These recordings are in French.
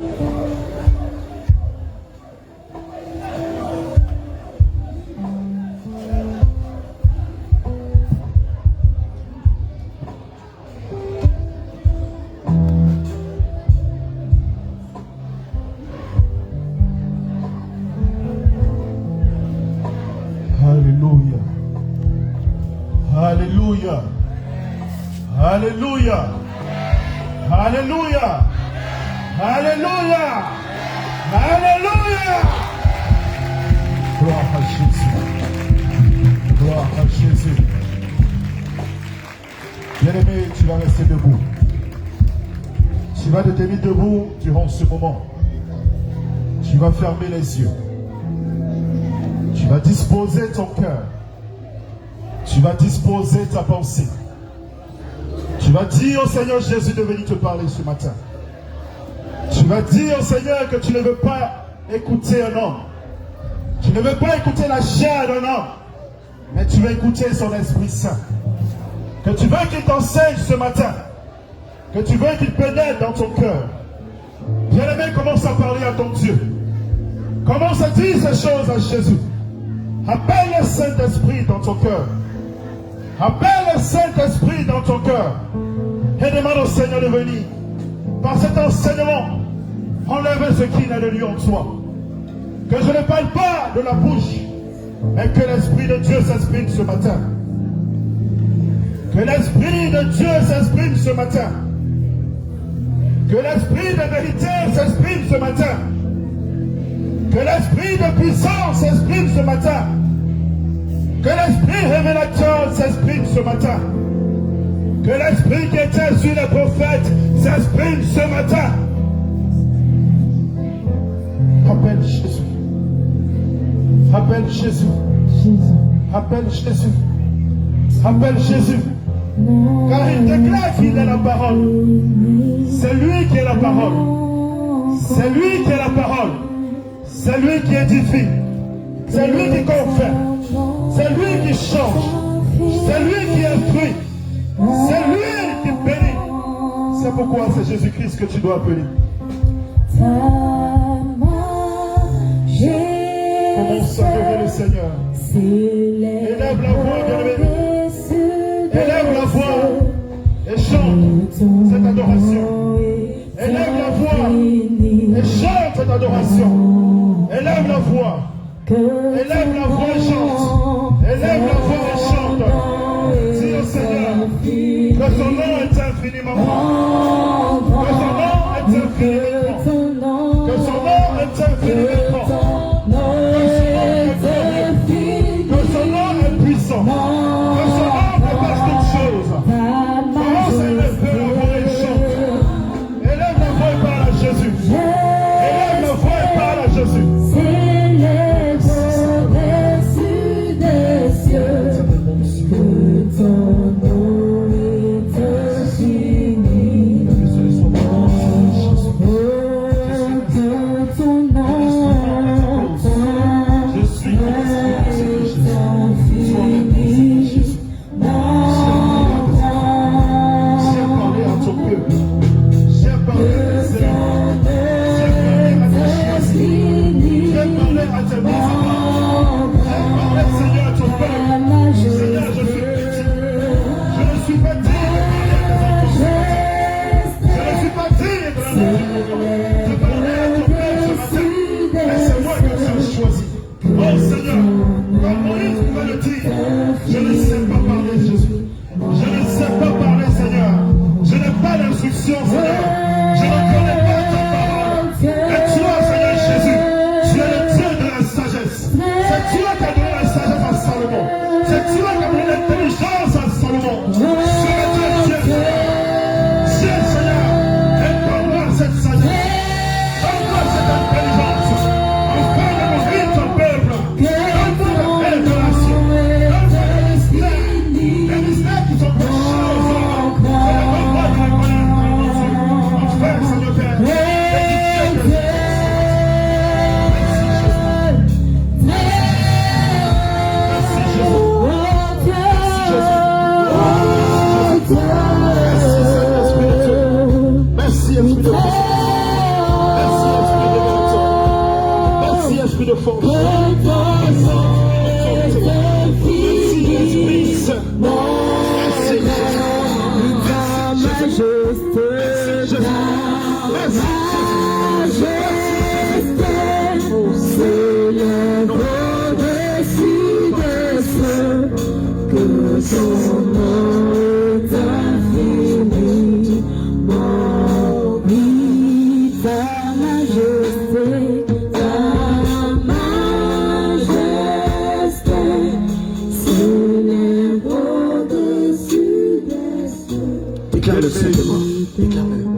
Alléluia. Alléluia. Alléluia. Alléluia. Alléluia. Alléluia. Gloire à Jésus. Gloire à Jésus. Bien-aimé, tu vas rester debout. Tu vas te tenir debout durant ce moment. Tu vas fermer les yeux. Tu vas disposer ton cœur. Tu vas disposer ta pensée. Tu vas dire au Seigneur Jésus de venir te parler ce matin. Tu vas dire au Seigneur que tu ne veux pas écouter un homme. Tu ne veux pas écouter la chair d'un homme. Mais tu veux écouter son Esprit Saint. Que tu veux qu'il t'enseigne ce matin. Que tu veux qu'il pénètre dans ton cœur. Bien-aimé, commence à parler à ton Dieu. Commence à dire ces choses à Jésus. Appelle le Saint-Esprit dans ton cœur. Appelle le Saint-Esprit dans ton cœur. Et demande au Seigneur de venir. Par cet enseignement, enlève ce qui n'a de lieu en toi. Que je ne parle pas de la bouche, mais que l'Esprit de Dieu s'exprime ce matin. Que l'Esprit de Dieu s'exprime ce matin. Que l'Esprit de vérité s'exprime ce matin. Que l'Esprit de puissance s'exprime ce matin. Que l'Esprit révélateur s'exprime ce matin. Que l'Esprit qui était sur les prophètes s'exprime ce matin. Appelle Jésus. Appelle Jésus. Appelle Jésus. Appelle Jésus. Car il déclare qu'il est la parole. C'est lui qui est la parole. C'est lui qui est la parole. C'est lui qui édifie. C'est lui qui confère. C'est lui qui change. C'est lui qui instruit. C'est lui qui bénit. C'est pourquoi c'est Jésus-Christ que tu dois appeler. Commence à adorer le Seigneur. Élève la voix, bien-aimé. Élève la voix et chante cette adoration. Élève la voix et chante cette adoration. Élève la voix. Élève la voix et chante. Élève la voix et chante. Dis au Seigneur que son nom est infiniment grand. Que son nom est infiniment grand. Que son nom est infiniment grand. Que son nom est puissant. Que son nom dépasse toutes choses. Commence à élever la voix et chante. Élève la voix et parle à Jésus. Élève la voix et parle à Jésus. Ton nom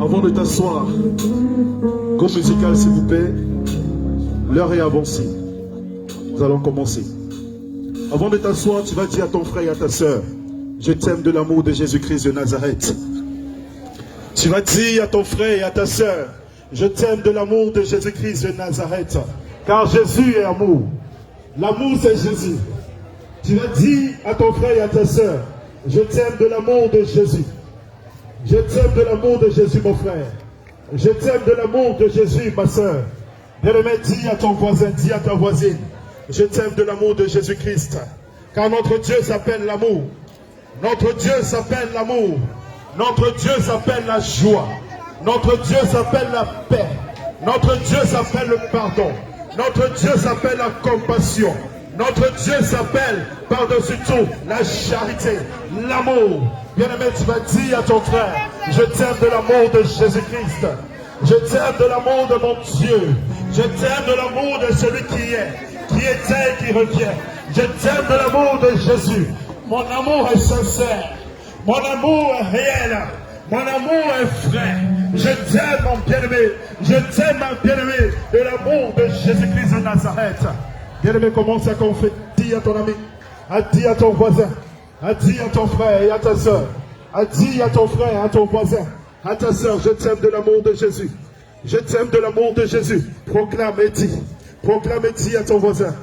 Avant de t'asseoir, groupe musical s'il vous plaît, l'heure est avancée. Nous allons commencer. Avant de t'asseoir, tu vas dire à ton frère et à ta soeur, je t'aime de l'amour de Jésus-Christ de Nazareth. Tu vas dire à ton frère et à ta soeur, je t'aime de l'amour de Jésus-Christ de Nazareth. Car Jésus est amour. L'amour c'est Jésus. Tu vas dire à ton frère et à ta soeur, je t'aime de l'amour de Jésus. Je t'aime de l'amour de Jésus, mon frère. Je t'aime de l'amour de Jésus, ma soeur. Bien-aimé, dis à ton voisin, dis à ta voisine, je t'aime de l'amour de Jésus-Christ. Car notre Dieu s'appelle l'amour. Notre Dieu s'appelle l'amour. Notre Dieu s'appelle la joie. Notre Dieu s'appelle la paix. Notre Dieu s'appelle le pardon. Notre Dieu s'appelle la compassion. Notre Dieu s'appelle, par-dessus tout, la charité, l'amour. Bien-aimé, tu vas dire à ton frère, je t'aime de l'amour de Jésus-Christ. Je t'aime de l'amour de mon Dieu. Je t'aime de l'amour de celui qui était et qui revient. Je t'aime de l'amour de Jésus. Mon amour est sincère. Mon amour est réel. Mon amour est vrai. Je t'aime, mon bien-aimé. Je t'aime, mon bien-aimé, de l'amour de Jésus-Christ de Nazareth. Bien-aimé, commence à confesser. Dis à ton ami, dis à ton voisin, dis à ton frère et à ta soeur, dis à ton frère, à ton voisin, à ta soeur, je t'aime de l'amour de Jésus. Je t'aime de l'amour de Jésus. Proclame et dis à ton voisin.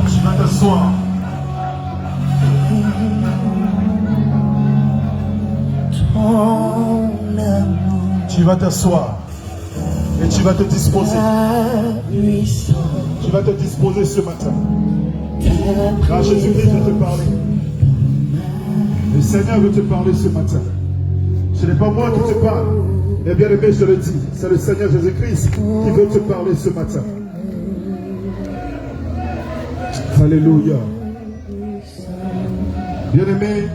Tu vas t'asseoir. Tu vas t'asseoir et tu vas te disposer. Tu vas te disposer ce matin. Car Jésus-Christ veut te parler. Le Seigneur veut te parler ce matin. Ce n'est pas moi qui te parle. Mais bien aimé, je le dis, c'est le Seigneur Jésus-Christ qui veut te parler ce matin. Alléluia. Bien aimé,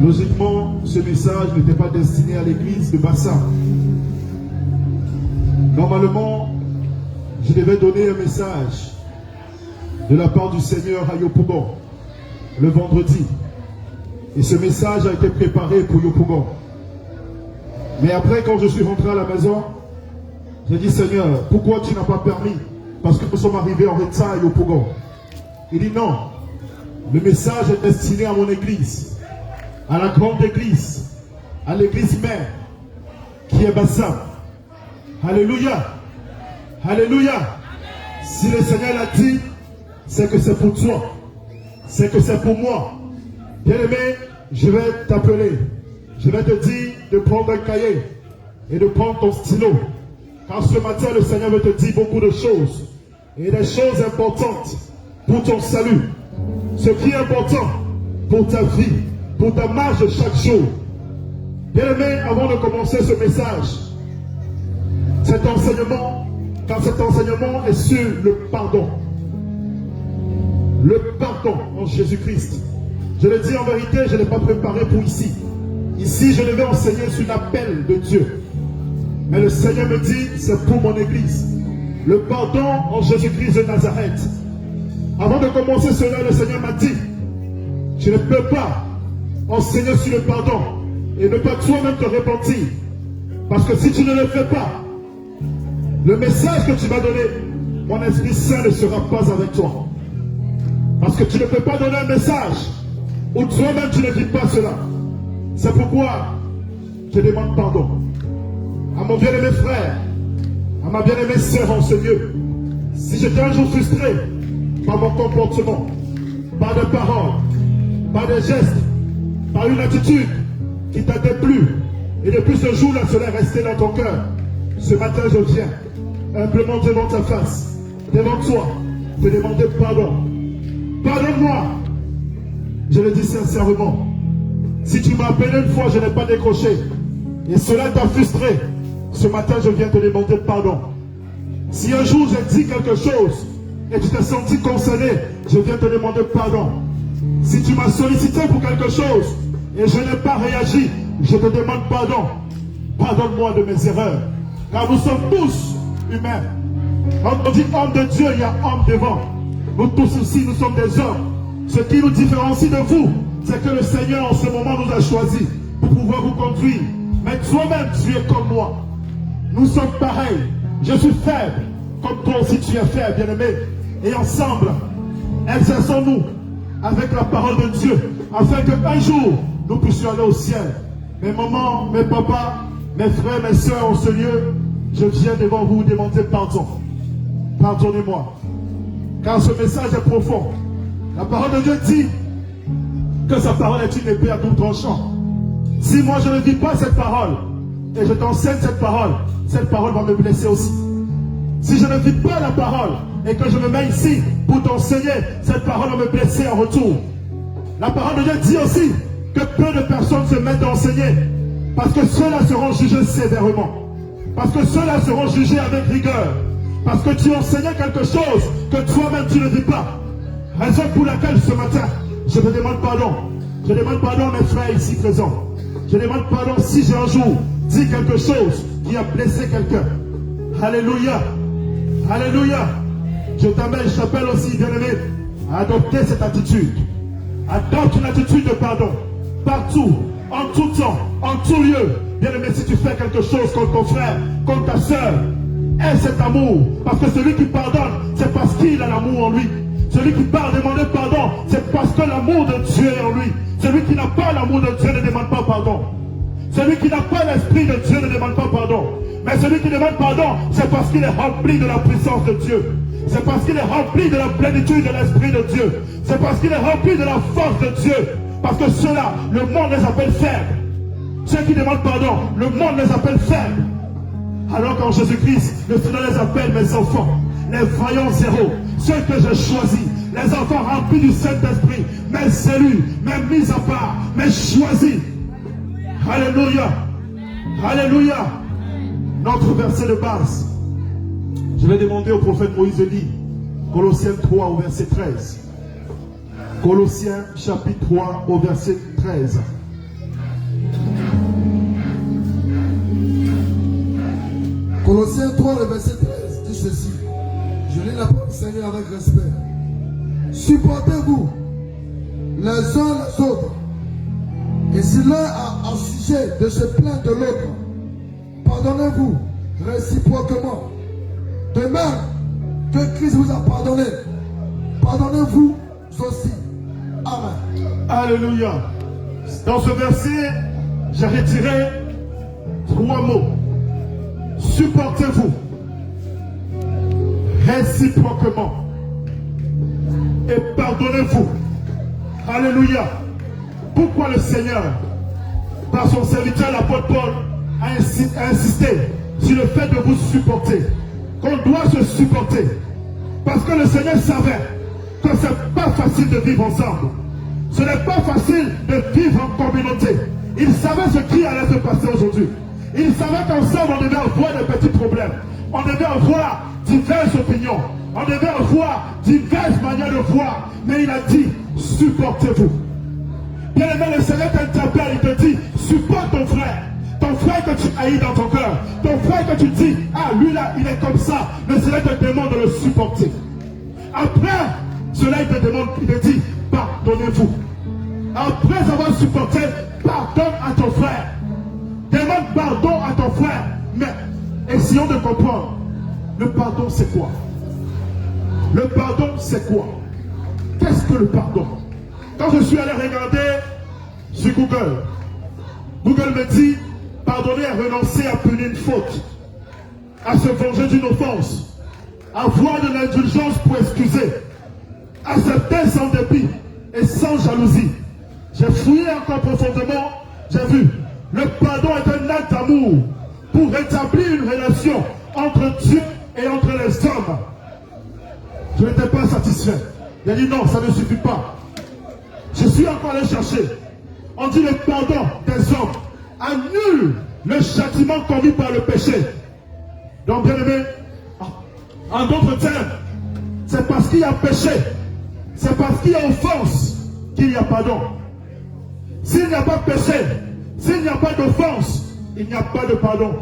logiquement, ce message n'était pas destiné à l'église de Bassa. Normalement, je devais donner un message de la part du Seigneur à Yopougon le vendredi. Et ce message a été préparé pour Yopougon. Mais après, quand je suis rentré à la maison, j'ai dit, Seigneur, pourquoi tu n'as pas permis? Parce que nous sommes arrivés en retard à Yopougon. Il dit non, le message est destiné à mon église, à la grande église, à l'église mère, qui est Bassam. Alléluia. Alléluia. Si le Seigneur l'a dit, c'est que c'est pour toi. C'est que c'est pour moi. Bien-aimé, je vais t'appeler. Je vais te dire de prendre un cahier et de prendre ton stylo. Car ce matin, le Seigneur veut te dire beaucoup de choses. Et des choses importantes pour ton salut. Ce qui est important pour ta vie, pour ta marche de chaque jour. Bien-aimé, avant de commencer ce message, cet enseignement, car cet enseignement est sur le pardon. Le pardon en Jésus-Christ. Je le dis en vérité, je ne l'ai pas préparé pour ici. Ici, je devais enseigner sur l'appel de Dieu. Mais le Seigneur me dit, c'est pour mon église. Le pardon en Jésus-Christ de Nazareth. Avant de commencer cela, le Seigneur m'a dit, je ne peux pas enseigner sur le pardon et ne pas toi-même te repentir. Parce que si tu ne le fais pas, le message que tu vas donner, mon Esprit Saint ne sera pas avec toi. Parce que tu ne peux pas donner un message où toi-même tu ne dis pas cela. C'est pourquoi je demande pardon à mon bien-aimé frère, à ma bien-aimée sœur en ce lieu. Si j'étais un jour frustré par mon comportement, par des paroles, par des gestes, par une attitude qui t'a déplu, et depuis ce jour-là, cela est resté dans ton cœur. Ce matin, je viens humblement devant ta face, devant toi, te demander pardon. Pardonne-moi. Je le dis sincèrement. Si tu m'as appelé une fois, je n'ai pas décroché. Et cela t'a frustré. Ce matin, je viens te demander pardon. Si un jour j'ai dit quelque chose et tu t'es senti concerné, je viens te demander pardon. Si tu m'as sollicité pour quelque chose et je n'ai pas réagi, je te demande pardon. Pardonne-moi de mes erreurs. Car nous sommes tous humains. Quand on dit homme de Dieu, il y a homme devant. Nous tous aussi, nous sommes des hommes. Ce qui nous différencie de vous, c'est que le Seigneur en ce moment nous a choisis pour pouvoir vous conduire. Mais toi-même, tu es comme moi. Nous sommes pareils. Je suis faible, comme toi aussi tu es faible, bien-aimé. Et ensemble, exerçons-nous avec la parole de Dieu, afin qu'un jour, nous puissions aller au ciel. Mes mamans, mes papas, mes frères, mes soeurs en ce lieu, je viens devant vous demander pardon. Pardonnez-moi. Car ce message est profond. La parole de Dieu dit que sa parole est une épée à double tranchant. Si moi je ne vis pas cette parole, et je t'enseigne cette parole va me blesser aussi. Si je ne vis pas la parole, et que je me mets ici pour t'enseigner, cette parole va me blesser en retour. La parole de Dieu dit aussi que peu de personnes se mettent à enseigner, parce que ceux-là seront jugés sévèrement. Parce que ceux-là seront jugés avec rigueur. Parce que tu enseignais quelque chose que toi-même tu ne vis pas. Raison pour laquelle ce matin, je te demande pardon. Je demande pardon à mes frères ici présents. Je demande pardon si j'ai un jour dit quelque chose qui a blessé quelqu'un. Alléluia. Alléluia. Je t'appelle aussi, bien-aimé, à adopter cette attitude. Adopte une attitude de pardon. Partout, en tout temps, en tout lieu. Bien-aimé, si tu fais quelque chose contre ton frère, contre ta soeur, aie cet amour. Parce que celui qui pardonne, c'est parce qu'il a l'amour en lui. Celui qui parle demander pardon, c'est parce que l'amour de Dieu est en lui. Celui qui n'a pas l'amour de Dieu ne demande pas pardon. Celui qui n'a pas l'esprit de Dieu ne demande pas pardon. Mais celui qui demande pardon, c'est parce qu'il est rempli de la puissance de Dieu. C'est parce qu'il est rempli de la plénitude de l'esprit de Dieu. C'est parce qu'il est rempli de la force de Dieu. Parce que ceux-là, le monde les appelle faibles. Ceux qui demandent pardon, le monde les appelle faibles. Alors qu'en Jésus-Christ, le Seigneur les appelle mes enfants, les vaillants zéros, ceux que j'ai choisis, les enfants remplis du Saint-Esprit, mes élus, mes mis à part, mes choisis. Alléluia. Alléluia. Notre verset de base. Je vais demander au prophète Moïse de lire Colossiens 3 au verset 13. Colossiens chapitre 3 au verset 13. Colossiens 3, le verset 13 dit ceci. Je lis la parole du Seigneur avec respect. Supportez-vous les uns les autres. Et si l'un a un sujet de se plaindre de l'autre, pardonnez-vous réciproquement. De même que Christ vous a pardonné, pardonnez-vous aussi. Amen. Alléluia. Dans ce verset, j'ai retiré 3 mots. Supportez-vous réciproquement et pardonnez-vous. Alléluia. Pourquoi le Seigneur, par son serviteur l'apôtre Paul, a insisté sur le fait de vous supporter, qu'on doit se supporter? Parce que le Seigneur savait que ce n'est pas facile de vivre ensemble. Ce n'est pas facile de vivre en communauté. Il savait ce qui allait se passer aujourd'hui. Il savait qu'ensemble on devait avoir des petits problèmes. On devait avoir diverses opinions. On devait avoir diverses manières de voir. Mais il a dit, supportez-vous. Bien aimé, le Seigneur t'interpelle, il te dit, supporte ton frère. Ton frère que tu haïs dans ton cœur. Ton frère que tu dis, ah lui là, il est comme ça. Le Seigneur te demande de le supporter. Après, cela il te demande, il te dit, pardonnez-vous. Après avoir supporté, pardonne à ton frère. Demande pardon à ton frère. Mais essayons de comprendre. Le pardon, c'est quoi? Le pardon, c'est quoi? Qu'est-ce que le pardon? Quand je suis allé regarder sur Google, Google me dit, pardonner est renoncer à punir une faute, à se venger d'une offense, avoir de l'indulgence pour excuser, accepter sans dépit et sans jalousie. J'ai fouillé encore profondément, j'ai vu, le pardon est un acte d'amour pour rétablir une relation entre Dieu et entre les hommes. Je n'étais pas satisfait. Il a dit non, ça ne suffit pas. Je suis encore allé chercher. On dit le pardon des hommes annule le châtiment commis par le péché. Donc bien aimé, en d'autres termes, c'est parce qu'il y a péché, c'est parce qu'il y a offense qu'il y a pardon. S'il n'y a pas péché, s'il n'y a pas d'offense, il n'y a pas de pardon.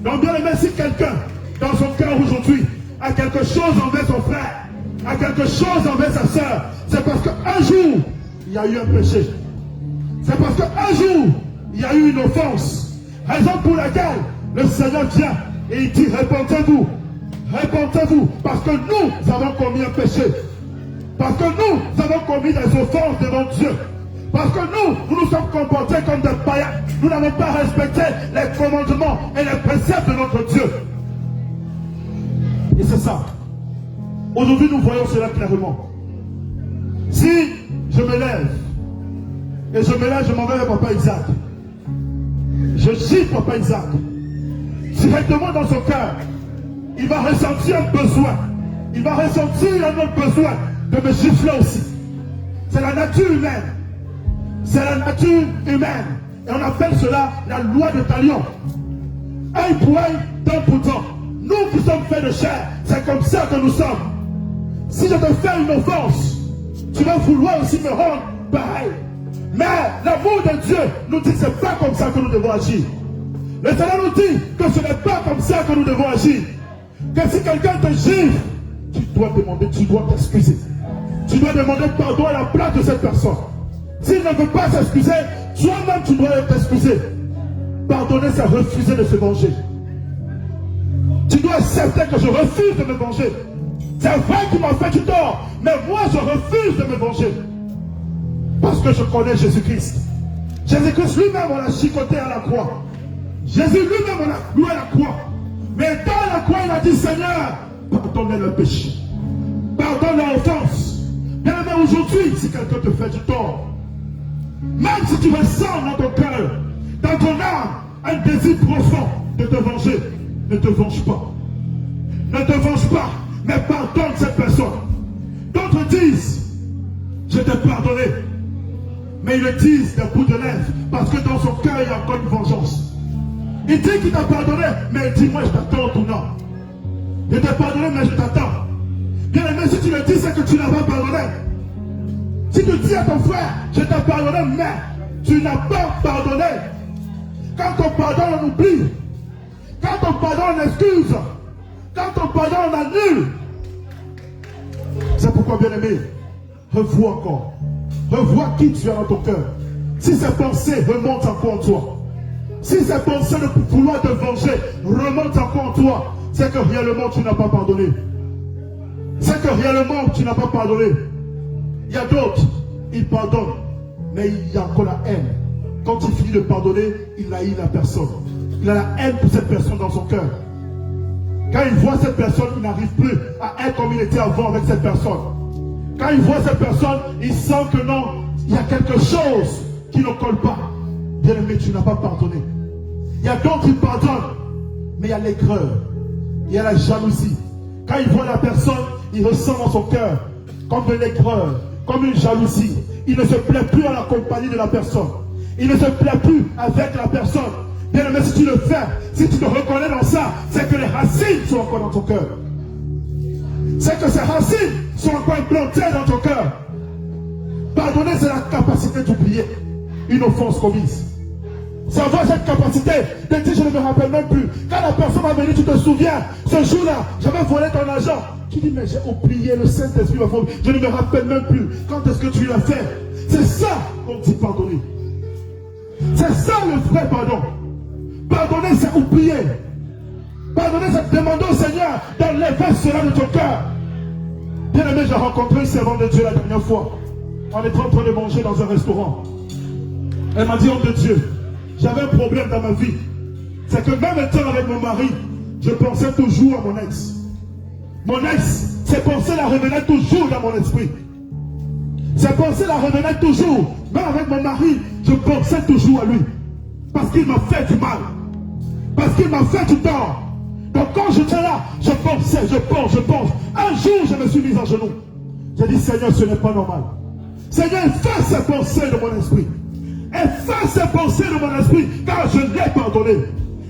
Donc bien aimé, si quelqu'un dans son cœur aujourd'hui a quelque chose envers son frère, a quelque chose envers sa soeur, c'est parce qu'un jour il y a eu un péché. C'est parce qu'un jour il y a eu une offense. Raison pour laquelle le Seigneur vient et il dit répentez-vous, répentez-vous, parce que nous avons commis un péché, parce que nous avons commis des offenses devant Dieu, parce que nous nous sommes comportés comme des païens. Nous n'avons pas respecté les commandements et les préceptes de notre Dieu. Et c'est ça. Aujourd'hui, nous voyons cela clairement. Si je me lève, et je me lève, je m'en vais vers Papa Isaac. Je gifle Papa Isaac. Directement dans son cœur, il va ressentir un besoin. Il va ressentir un autre besoin de me gifler aussi. C'est la nature humaine. C'est la nature humaine. Et on appelle cela la loi de Talion. Œil pour œil, dent pour dent. Nous qui sommes faits de chair, c'est comme ça que nous sommes. Si je te fais une offense, tu vas vouloir aussi me rendre pareil. Mais l'amour de Dieu nous dit que ce n'est pas comme ça que nous devons agir. Le Seigneur nous dit que ce n'est pas comme ça que nous devons agir. Que si quelqu'un te gifle, tu dois demander, tu dois t'excuser. Tu dois demander pardon à la place de cette personne. S'il ne veut pas s'excuser, toi-même tu dois t'excuser. Pardonner, c'est refuser de se venger. Tu dois accepter que je refuse de me venger. C'est vrai qu'il m'a fait du tort, mais moi je refuse de me venger. Parce que je connais Jésus-Christ. Jésus-Christ lui-même, on l'a chicoté à la croix. Jésus lui-même, on l'a cloué à la croix. Mais dans la croix, il a dit, Seigneur, pardonnez le péché. Pardonne l'offense. Bien aimé, aujourd'hui, si quelqu'un te fait du tort, même si tu ressens dans ton cœur, dans ton âme, un désir profond de te venger, ne te venge pas. Ne te venge pas, mais pardonne cette personne. D'autres disent, je t'ai pardonné. Mais ils le disent d'un bout de lèvres, parce que dans son cœur, il y a encore une vengeance. Il dit qu'il t'a pardonné, mais il dit, moi je t'attends au tournant. Je t'ai pardonné, mais je t'attends. Bien aimé, si tu le dis, c'est que tu n'as pas pardonné. Si tu dis à ton frère, je t'ai pardonné, mais tu n'as pas pardonné. Quand on pardonne, on oublie. Quand on pardonne, on excuse. Quand on pardonne, on annule. C'est pourquoi, bien aimé, revois encore. Revois qui tu as dans ton cœur. Si ces pensées remontent encore en toi, si ces pensées de vouloir te venger remontent encore en toi, c'est que réellement tu n'as pas pardonné. C'est que réellement tu n'as pas pardonné. Il y a d'autres, ils pardonnent, mais il y a encore la haine. Quand il finit de pardonner, il haït la personne. Il a la haine pour cette personne dans son cœur. Quand il voit cette personne, il n'arrive plus à être comme il était avant avec cette personne. Quand il voit cette personne, il sent que non, il y a quelque chose qui ne colle pas. Bien aimé, tu n'as pas pardonné. Il y a d'autres qui pardonnent, mais il y a l'aigreur, il y a la jalousie. Quand il voit la personne, il ressent dans son cœur comme de l'aigreur, comme une jalousie. Il ne se plaît plus à la compagnie de la personne. Il ne se plaît plus avec la personne. Bien aimé, si tu le fais, si tu te reconnais dans ça, c'est que les racines sont encore dans ton cœur. C'est que ces racines sont encore implantées dans ton cœur. Pardonner, c'est la capacité d'oublier une offense commise. C'est avoir cette capacité de dire, je ne me rappelle même plus. Quand la personne va venir, tu te souviens, ce jour-là, j'avais volé ton argent. Tu dis, mais j'ai oublié, le Saint-Esprit m'a volé. Je ne me rappelle même plus. Quand est-ce que tu l'as fait? C'est ça qu'on dit pardonner. C'est ça le vrai pardon. Pardonner, c'est oublier. Pardonner, c'est demander au Seigneur d'enlever cela de ton cœur. Bien aimé, j'ai rencontré une servante de Dieu la dernière fois. On était en train de manger dans un restaurant. Elle m'a dit, homme de Dieu, j'avais un problème dans ma vie. C'est que même étant avec mon mari, je pensais toujours à mon ex. Mon ex, ces pensées la revenaient toujours dans mon esprit. Ces pensées la revenaient toujours. Même avec mon mari, je pensais toujours à lui. Parce qu'il m'a fait du mal. Parce qu'il m'a fait du tort. Donc quand j'étais là, je pensais, je pense. Un jour, je me suis mis en genoux. J'ai dit, Seigneur, ce n'est pas normal. Seigneur, efface ces pensées de mon esprit. Efface ces pensées de mon esprit, car je l'ai pardonné.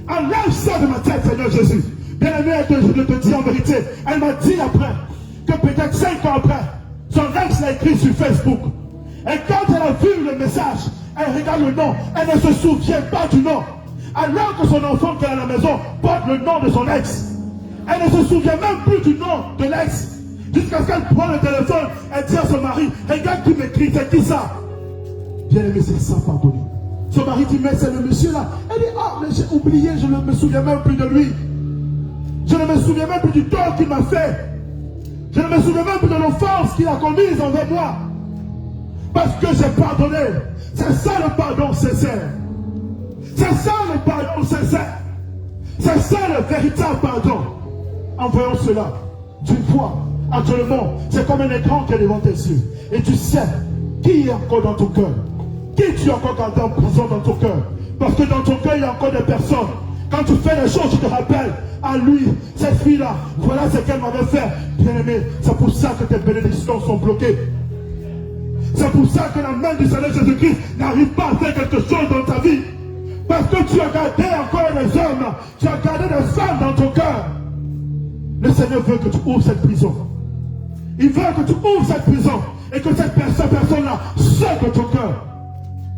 Enlève ça de ma tête, Seigneur Jésus. Bien aimé, je te dis en vérité, elle m'a dit après, que peut-être 5 ans après, son ex l'a écrit sur Facebook. Et quand elle a vu le message, elle regarde le nom, elle ne se souvient pas du nom. Alors que son enfant qui est à la maison porte le nom de son ex. Elle ne se souvient même plus du nom de l'ex. Jusqu'à ce qu'elle prend le téléphone, elle dit à son mari, regarde qui m'écrit, c'est qui ça? Bien aimé, c'est ça, pardonner. Son mari dit, mais c'est le monsieur là. Elle dit, ah, mais j'ai oublié, je ne me souviens même plus de lui. Je ne me souviens même plus du tort qu'il m'a fait. Je ne me souviens même plus de l'offense qu'il a commise envers moi. Parce que j'ai pardonné. C'est ça le pardon sincère. C'est ça le pardon sincère. C'est ça le véritable pardon. En voyant cela, tu vois, actuellement, c'est comme un écran qui est devant tes yeux. Et tu sais qui est encore dans ton cœur. Qui tu as encore gardé en prison dans ton cœur. Parce que dans ton cœur, il y a encore des personnes. Quand tu fais les choses, tu te rappelles. À lui, cette fille-là, voilà ce qu'elle m'avait fait. Bien aimé, c'est pour ça que tes bénédictions sont bloquées. C'est pour ça que la main du Seigneur Jésus-Christ n'arrive pas à faire quelque chose dans ta vie. Parce que tu as gardé encore des hommes, tu as gardé des femmes dans ton cœur. Le Seigneur veut que tu ouvres cette prison. Il veut que tu ouvres cette prison et que cette personne-là sorte de ton cœur.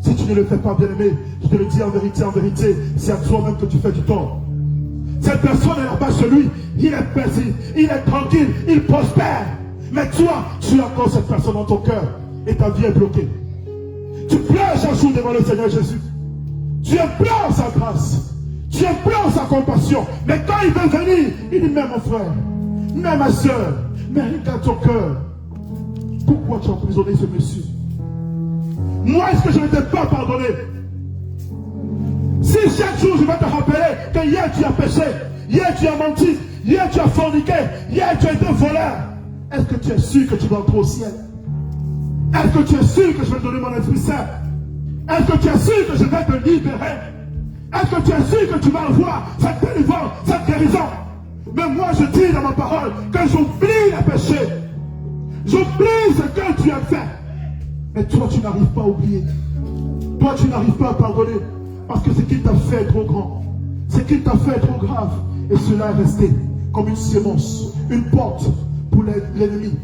Si tu ne le fais pas, bien aimé, je te le dis en vérité, c'est à toi-même que tu fais du tort. Cette personne est là-bas chez lui, il est paisible, il est tranquille, il prospère. Mais toi, tu as encore cette personne dans ton cœur et ta vie est bloquée. Tu pleures chaque jour devant le Seigneur Jésus. Tu implores sa grâce, tu implores sa compassion. Mais quand il veut venir, il dit, mais mon frère, mais ma soeur, mais regarde ton cœur. Pourquoi tu as emprisonné ce monsieur? Moi, est-ce que je ne t'ai pas pardonné? Si chaque jour je vais te rappeler que hier tu as péché, hier tu as menti, hier tu as forniqué, hier tu as été voleur, est-ce que tu es sûr que tu vas entrer au ciel? Est-ce que tu es sûr que je vais te donner mon Esprit Saint? Est-ce que tu es sûr que je vais te libérer? Est-ce que tu es sûr que tu vas avoir cette délivrance, cette guérison? Mais moi je dis dans ma parole que j'oublie les péchés. J'oublie ce que tu as fait. Mais toi tu n'arrives pas à oublier. Toi tu n'arrives pas à pardonner. Parce que ce qu'il t'a fait est trop grand. Ce qu'il t'a fait est trop grave. Et cela est resté comme une sémence, une porte pour l'ennemi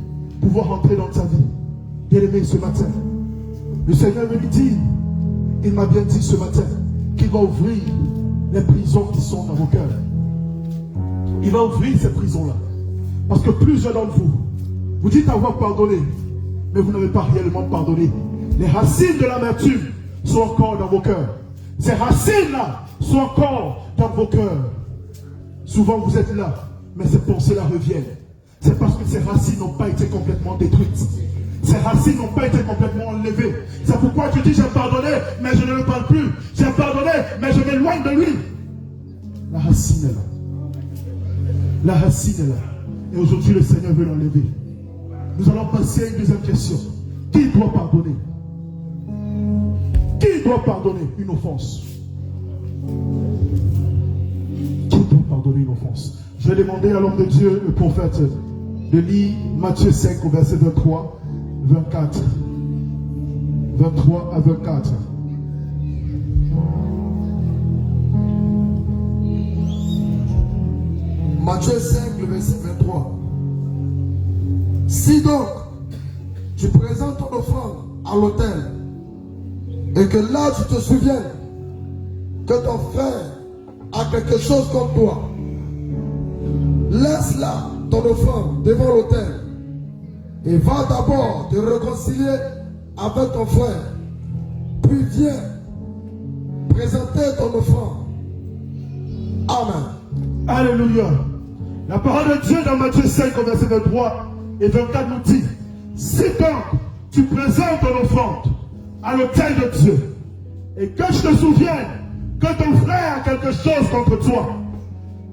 pouvoir entrer dans ta vie. Bien-aimé, ce matin, le Seigneur me dit, il m'a bien dit ce matin, qu'il va ouvrir les prisons qui sont dans vos cœurs. Il va ouvrir ces prisons-là. Parce que plusieurs d'entre vous, vous dites avoir pardonné, mais vous n'avez pas réellement pardonné. Les racines de l'amertume sont encore dans vos cœurs. Ces racines-là sont encore dans vos cœurs. Souvent vous êtes là, mais ces pensées-là reviennent. C'est parce que ces racines n'ont pas été complètement détruites. Ces racines n'ont pas été complètement enlevées. C'est pourquoi tu dis, j'ai pardonné, mais je ne le parle plus. J'ai pardonné, mais je m'éloigne de lui. La racine est là. La racine est là. Et aujourd'hui, le Seigneur veut l'enlever. Nous allons passer à une deuxième question. Qui doit pardonner? Qui doit pardonner une offense? Qui doit pardonner une offense? Je vais demander à l'homme de Dieu, le prophète, de lire Matthieu 5 au verset 23, 24. 23 à 24. Matthieu 5, le verset 23. Si donc tu présentes ton offrande à l'autel et que là tu te souviens que ton frère a quelque chose contre toi, laisse là ton offrande devant l'autel et va d'abord te réconcilier avec ton frère, puis viens présenter ton offrande. Amen. Alléluia. La parole de Dieu dans Matthieu 5, verset 23 et 24 nous dit, si donc tu présentes ton offrande à l'autel de Dieu et que je te souvienne que ton frère a quelque chose contre toi,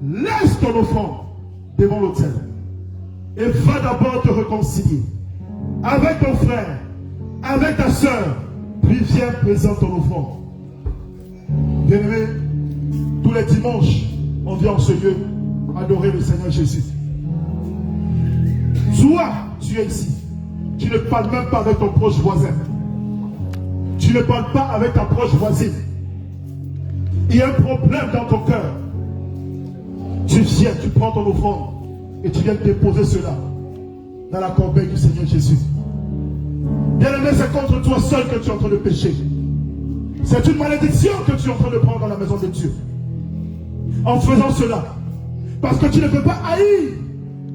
laisse ton offrande devant l'autel et va d'abord te réconcilier avec ton frère, avec ta soeur, puis viens présenter ton offrande. Bien-aimé, tous les dimanches, on vient en ce lieu adorer le Seigneur Jésus. Toi, tu es ici. Tu ne parles même pas avec ton proche voisin. Tu ne parles pas avec ta proche voisine. Il y a un problème dans ton cœur. Tu viens, tu prends ton offrande et tu viens déposer cela dans la corbeille du Seigneur Jésus. Bien-aimé, c'est contre toi seul que tu es en train de pécher. C'est une malédiction que tu es en train de prendre dans la maison de Dieu. En faisant cela. Parce que tu ne peux pas haïr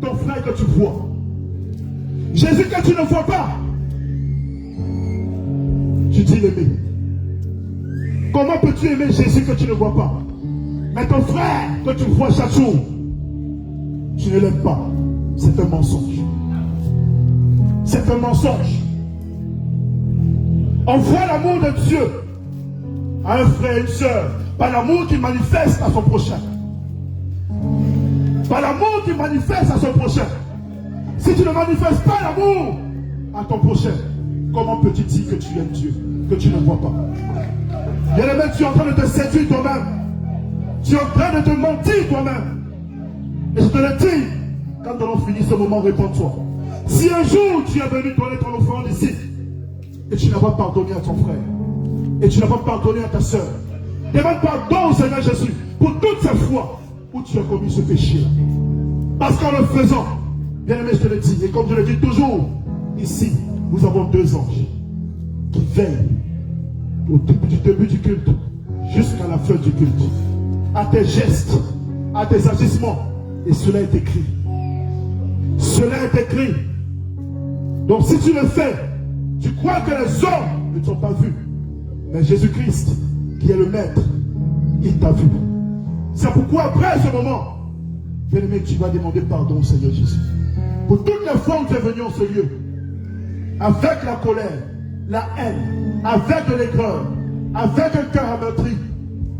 ton frère que tu vois. Jésus que tu ne vois pas. Tu dis l'aimer. Comment peux-tu aimer Jésus que tu ne vois pas? Mais ton frère que tu vois chaque jour, tu ne l'aimes pas. C'est un mensonge. C'est un mensonge. On voit l'amour de Dieu à un frère et une soeur par l'amour qu'il manifeste à son prochain. Par l'amour qu'il manifeste à son prochain. Si tu ne manifestes pas l'amour à ton prochain, comment peux-tu dire que tu aimes Dieu, que tu ne vois pas? Bien-aimé, tu es en train de te séduire toi-même. Tu es en train de te mentir toi-même. Et je te le dis, quand nous allons finir ce moment, réponds-toi. Si un jour tu es venu donner ton offrande ici, et tu n'as pas pardonné à ton frère, et tu n'as pas pardonné à ta soeur, demande pardon au Seigneur Jésus pour toutes ces fois où tu as commis ce péché-là. Parce qu'en le faisant, bien aimé, je te le dis, et comme je le dis toujours, ici, nous avons deux anges qui veillent du début du culte jusqu'à la fin du culte, à tes gestes, à tes agissements, et cela est écrit. Cela est écrit. Donc si tu le fais, tu crois que les hommes ne t'ont pas vu, mais Jésus-Christ, qui est le maître, il t'a vu. C'est pourquoi après ce moment, bien aimé, tu vas demander pardon au Seigneur Jésus. Pour toutes les fois où tu es venu en ce lieu, avec la colère, la haine, avec de l'aigreur, avec un cœur ameurtri,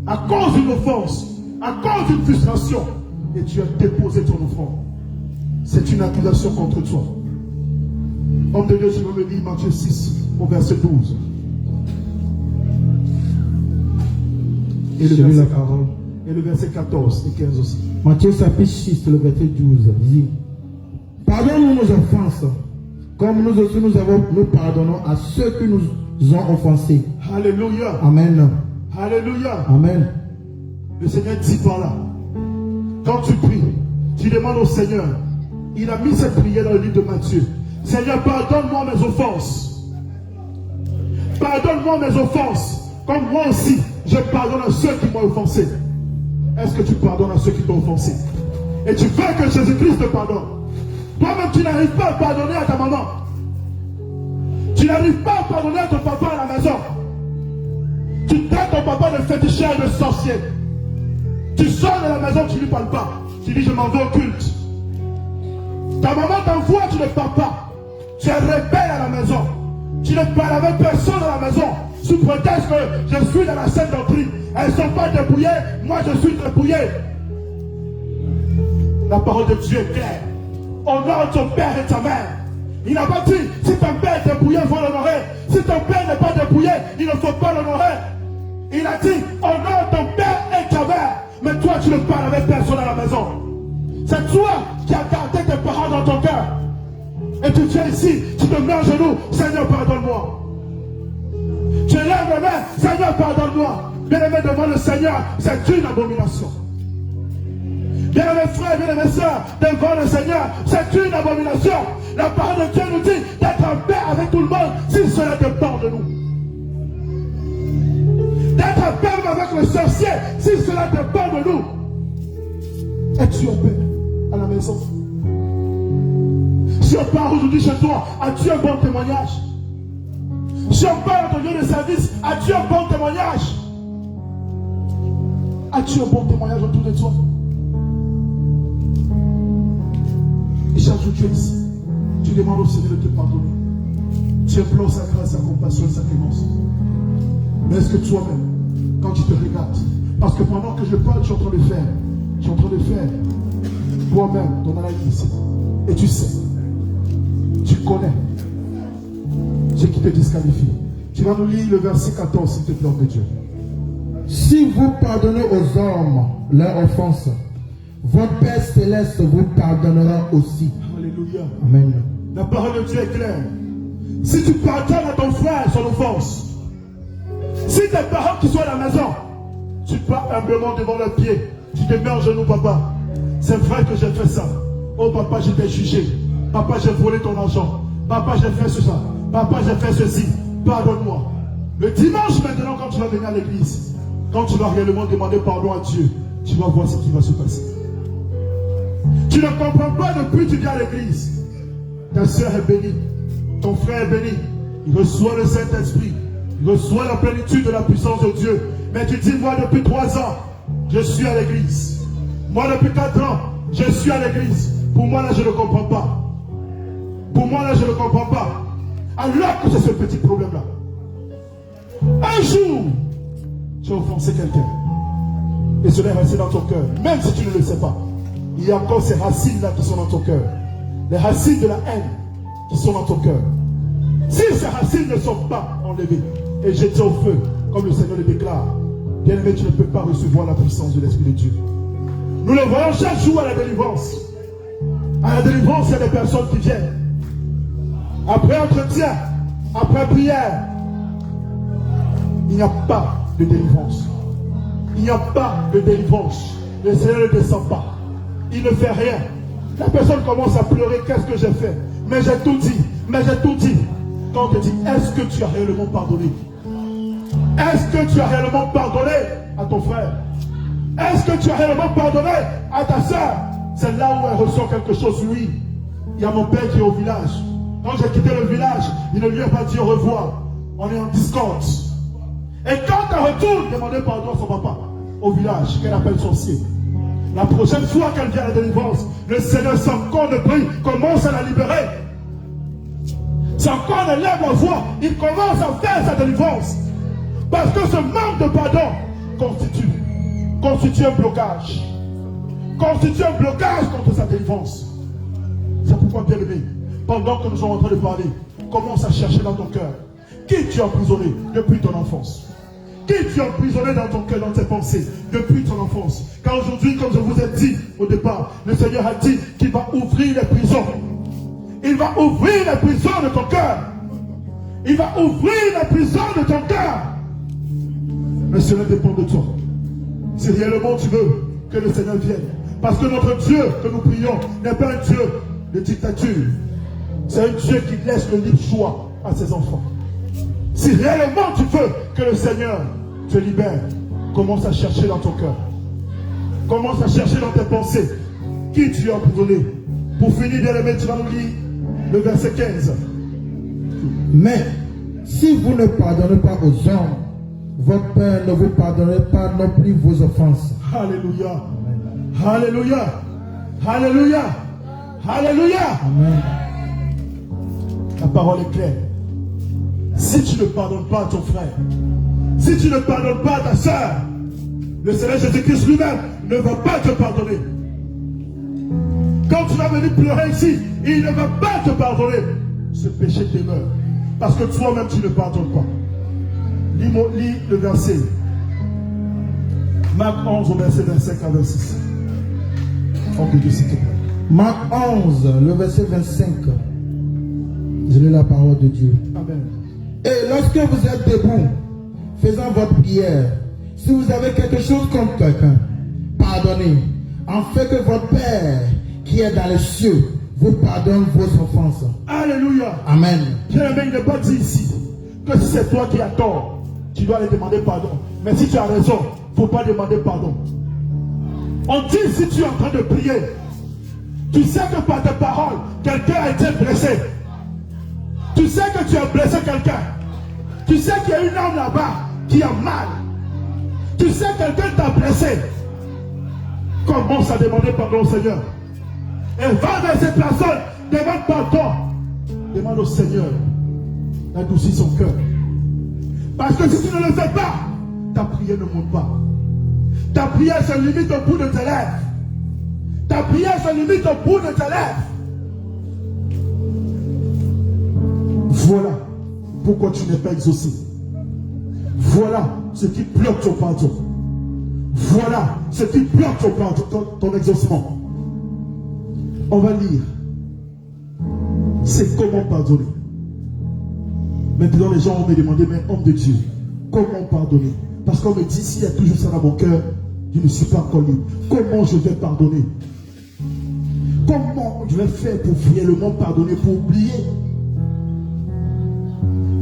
à cause d'une offense, à cause d'une frustration, et tu as déposé ton offrande. C'est une accusation contre toi. Homme de Dieu, je veux me lire Matthieu 6, au verset 12. Et le verset 14 et 15 aussi. Matthieu chapitre 6, le verset 12 dit: pardonne-nous nos offenses, comme nous aussi nous pardonnons à ceux qui nous ont offensés. Alléluia. Amen. Alléluia. Amen. Le Seigneur dit par là, quand tu pries, tu demandes au Seigneur. Il a mis cette prière dans le livre de Matthieu. Seigneur, pardonne-moi mes offenses. Pardonne-moi mes offenses. Comme moi aussi, je pardonne à ceux qui m'ont offensé. Est-ce que tu pardonnes à ceux qui t'ont offensé? Et tu veux que Jésus-Christ te pardonne. Toi-même, tu n'arrives pas à pardonner à ta maman. Tu n'arrives pas à pardonner à ton papa à la maison. Tu traites ton papa de féticheur et de sorcier. Tu sors de la maison, tu ne lui parles pas. Tu dis, je m'en vais au culte. Ta maman t'envoie, tu ne parles pas. Tu es rebelle à la maison. Tu ne parles avec personne à la maison. Sous prétexte que je suis dans la scène doctrine. Elles ne sont pas dépouillées, moi je suis dépouillé. La parole de Dieu est claire. Honore ton père et ta mère. Il n'a pas dit, si ton père est dépouillé, il faut l'honorer. Si ton père n'est pas dépouillé, il ne faut pas l'honorer. Il a dit, honore ton père et ta mère. Mais toi, tu ne parles avec personne à la maison. C'est toi qui as gardé tes parents dans ton cœur. Et tu viens ici, tu te mets à genoux, Seigneur, pardonne-moi. Tu lèves les mains, Seigneur, pardonne-moi. Bien-aimé devant le Seigneur, c'est une abomination. Bien-aimés frères, bien-aimés sœurs, devant le Seigneur, c'est une abomination. La parole de Dieu nous dit d'être en paix avec tout le monde, si cela dépend de nous. D'être en paix avec le sorcier, si cela dépend de nous. Es-tu en paix à la maison? Si on part aujourd'hui chez toi, as-tu un bon témoignage? Si on part dans ton lieu de service, as-tu un bon témoignage? As-tu un bon témoignage autour de toi? Et chaque jour tu es ici, tu demandes au Seigneur de te pardonner. Tu implores sa grâce, sa compassion et sa clémence. Mais est-ce que toi-même, quand tu te regardes, parce que pendant que je parle, tu es en train de faire toi-même ton analyse, et tu sais, tu connais ce qui te disqualifie. Tu vas nous lire le verset 14, s'il te plaît, de Dieu. Si vous pardonnez aux hommes leurs offenses, votre Père Céleste vous pardonnera aussi. Alléluia. Amen. La parole de Dieu est claire. Si tu pardonnes à ton frère son offense, si tes parents qui sont à la maison, tu pars humblement devant leurs pieds, tu te mets en genoux, papa. C'est vrai que j'ai fait ça. Oh papa, je t'ai jugé. Papa, j'ai volé ton argent. Papa, j'ai fait ça. Papa, j'ai fait ceci. Pardonne-moi. Le dimanche maintenant, quand tu vas venir à l'église, quand tu vas réellement demander pardon à Dieu, tu vas voir ce qui va se passer. Tu ne comprends pas depuis que tu viens à l'église. Ta soeur est bénie. Ton frère est béni. Il reçoit le Saint-Esprit. Il reçoit la plénitude de la puissance de Dieu. Mais tu dis, moi depuis 3 ans, je suis à l'église. Moi depuis 4 ans, je suis à l'église. Pour moi là, je ne comprends pas. Pour moi là, je ne comprends pas. Alors que c'est ce petit problème-là. Un jour, tu as offensé quelqu'un. Et cela est resté dans ton cœur. Même si tu ne le sais pas. Il y a encore ces racines-là qui sont dans ton cœur. Les racines de la haine qui sont dans ton cœur. Si ces racines ne sont pas enlevées et jetées au feu, comme le Seigneur le déclare, bien aimé, tu ne peux pas recevoir la puissance de l'Esprit de Dieu. Nous le voyons chaque jour à la délivrance. À la délivrance, il y a des personnes qui viennent. Après entretien, après prière, il n'y a pas de délivrance. Il n'y a pas de délivrance. Le Seigneur ne descend pas. Il ne fait rien. La personne commence à pleurer. Qu'est-ce que j'ai fait? Mais j'ai tout dit. Mais j'ai tout dit. Quand on te dit, est-ce que tu as réellement pardonné? Est-ce que tu as réellement pardonné à ton frère? Est-ce que tu as réellement pardonné à ta soeur? C'est là où elle ressent quelque chose. Oui, il y a mon père qui est au village. Quand j'ai quitté le village, il ne lui a pas dit au revoir. On est en discorde. Et quand elle retourne demander pardon à son papa au village, qu'elle appelle sorcier, la prochaine fois qu'elle vient à la délivrance, le Seigneur, sans qu'on ne prie, commence à la libérer. Sans qu'on ne lève la voix, il commence à faire sa délivrance. Parce que ce manque de pardon constitue un blocage. Constitue un blocage contre sa délivrance. C'est pourquoi, bien aimé, pendant que nous sommes en train de parler, commence à chercher dans ton cœur qui tu as emprisonné depuis ton enfance. Qui tu as emprisonné dans ton cœur, dans tes pensées, depuis ton enfance. Car aujourd'hui, comme je vous ai dit au départ, le Seigneur a dit qu'il va ouvrir les prisons. Il va ouvrir les prisons de ton cœur. Il va ouvrir les prisons de ton cœur. Mais cela dépend de toi. Si réellement tu veux que le Seigneur vienne. Parce que notre Dieu que nous prions n'est pas un Dieu de dictature. C'est un Dieu qui laisse le libre choix à ses enfants. Si réellement tu veux que le Seigneur te libère, commence à chercher dans ton cœur. Commence à chercher dans tes pensées qui tu as emprisonné. Pour finir, bien aimé, tu vas nous lire le verset 15. Mais si vous ne pardonnez pas aux hommes, votre Père ne vous pardonnera pas non plus vos offenses. Alléluia. Alléluia. Alléluia. Alléluia. Amen. La parole est claire. Si tu ne pardonnes pas à ton frère, si tu ne pardonnes pas à ta soeur, le Seigneur Jésus-Christ lui-même ne va pas te pardonner. Quand tu vas venir pleurer ici, il ne va pas te pardonner. Ce péché demeure. Parce que toi-même tu ne pardonnes pas. Lis le verset. Marc 11 au verset 25 à 26. Marc 11, le verset 25. Je lis la parole de Dieu. Amen. Et lorsque vous êtes debout, faisant votre prière, si vous avez quelque chose contre quelqu'un, pardonnez, en fait que votre Père qui est dans les cieux vous pardonne vos offenses. Alléluia. Amen. Bien-aimé, il n'est pas dit ici que si c'est toi qui as tort, tu dois aller demander pardon. Mais si tu as raison, il ne faut pas demander pardon. On dit si tu es en train de prier, tu sais que par tes paroles, quelqu'un a été blessé. Tu sais que tu as blessé quelqu'un. Tu sais qu'il y a une âme là-bas qui a mal. Tu sais, quelqu'un t'a blessé. Commence à demander pardon au Seigneur. Et va vers cette personne, demande pardon. Demande au Seigneur d'adoucir son cœur. Parce que si tu ne le fais pas, ta prière ne monte pas. Ta prière se limite au bout de tes lèvres. Ta prière se limite au bout de tes lèvres. Voilà pourquoi tu n'es pas exaucé. Voilà ce qui bloque ton pardon. Voilà ce qui bloque ton exaucement. On va lire. C'est comment pardonner. Maintenant, les gens vont me demander, mais homme de Dieu, comment pardonner? Parce qu'on me dit, s'il y a toujours ça dans mon cœur, je ne suis pas encore libre. Comment je vais pardonner? Comment je vais faire pour réellement pardonner, pour oublier?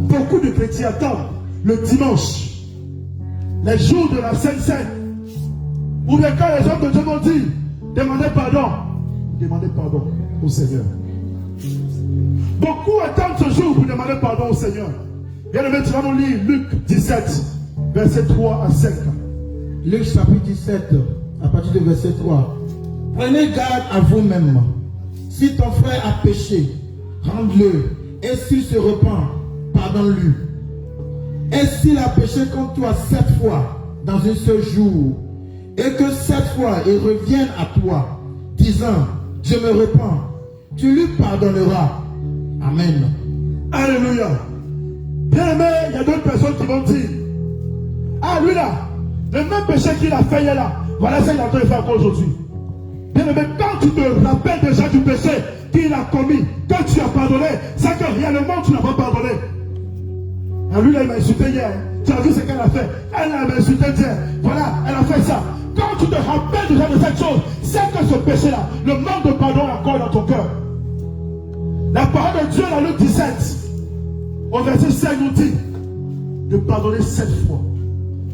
Beaucoup de chrétiens attendent le dimanche, les jours de la Sainte Seine, ou bien quand les hommes de Dieu m'ont dit, demandez pardon au Seigneur. Beaucoup attendent ce jour pour demander pardon au Seigneur. Bien aimé, tu vas nous lire Luc 17, verset 3 à 5. Luc chapitre 17, à partir du verset 3. Prenez garde à vous-même. Si ton frère a péché, rende-le. Et s'il se repent, pardonne-lui. Et s'il a péché contre toi 7 fois dans un seul jour, et que 7 fois il revienne à toi, disant, je me repens, tu lui pardonneras. Amen. Alléluia. Bien aimé, il y a d'autres personnes qui vont dire, ah lui là, le même péché qu'il a fait hier là, voilà ça qu'il est en train de faire encore aujourd'hui. Bien aimé, quand tu te rappelles déjà du péché qu'il a commis, quand tu as pardonné, c'est que réellement tu n'as pas pardonné. Ah lui là, il m'a insulté hier. Tu as vu ce qu'elle a fait? Elle m'a insulté hier. Voilà, elle a fait ça. Quand tu te rappelles déjà de cette chose, c'est que ce péché-là, le manque de pardon est encore dans ton cœur. La parole de Dieu dans Luc 17, au verset 5 nous dit de pardonner 7 fois.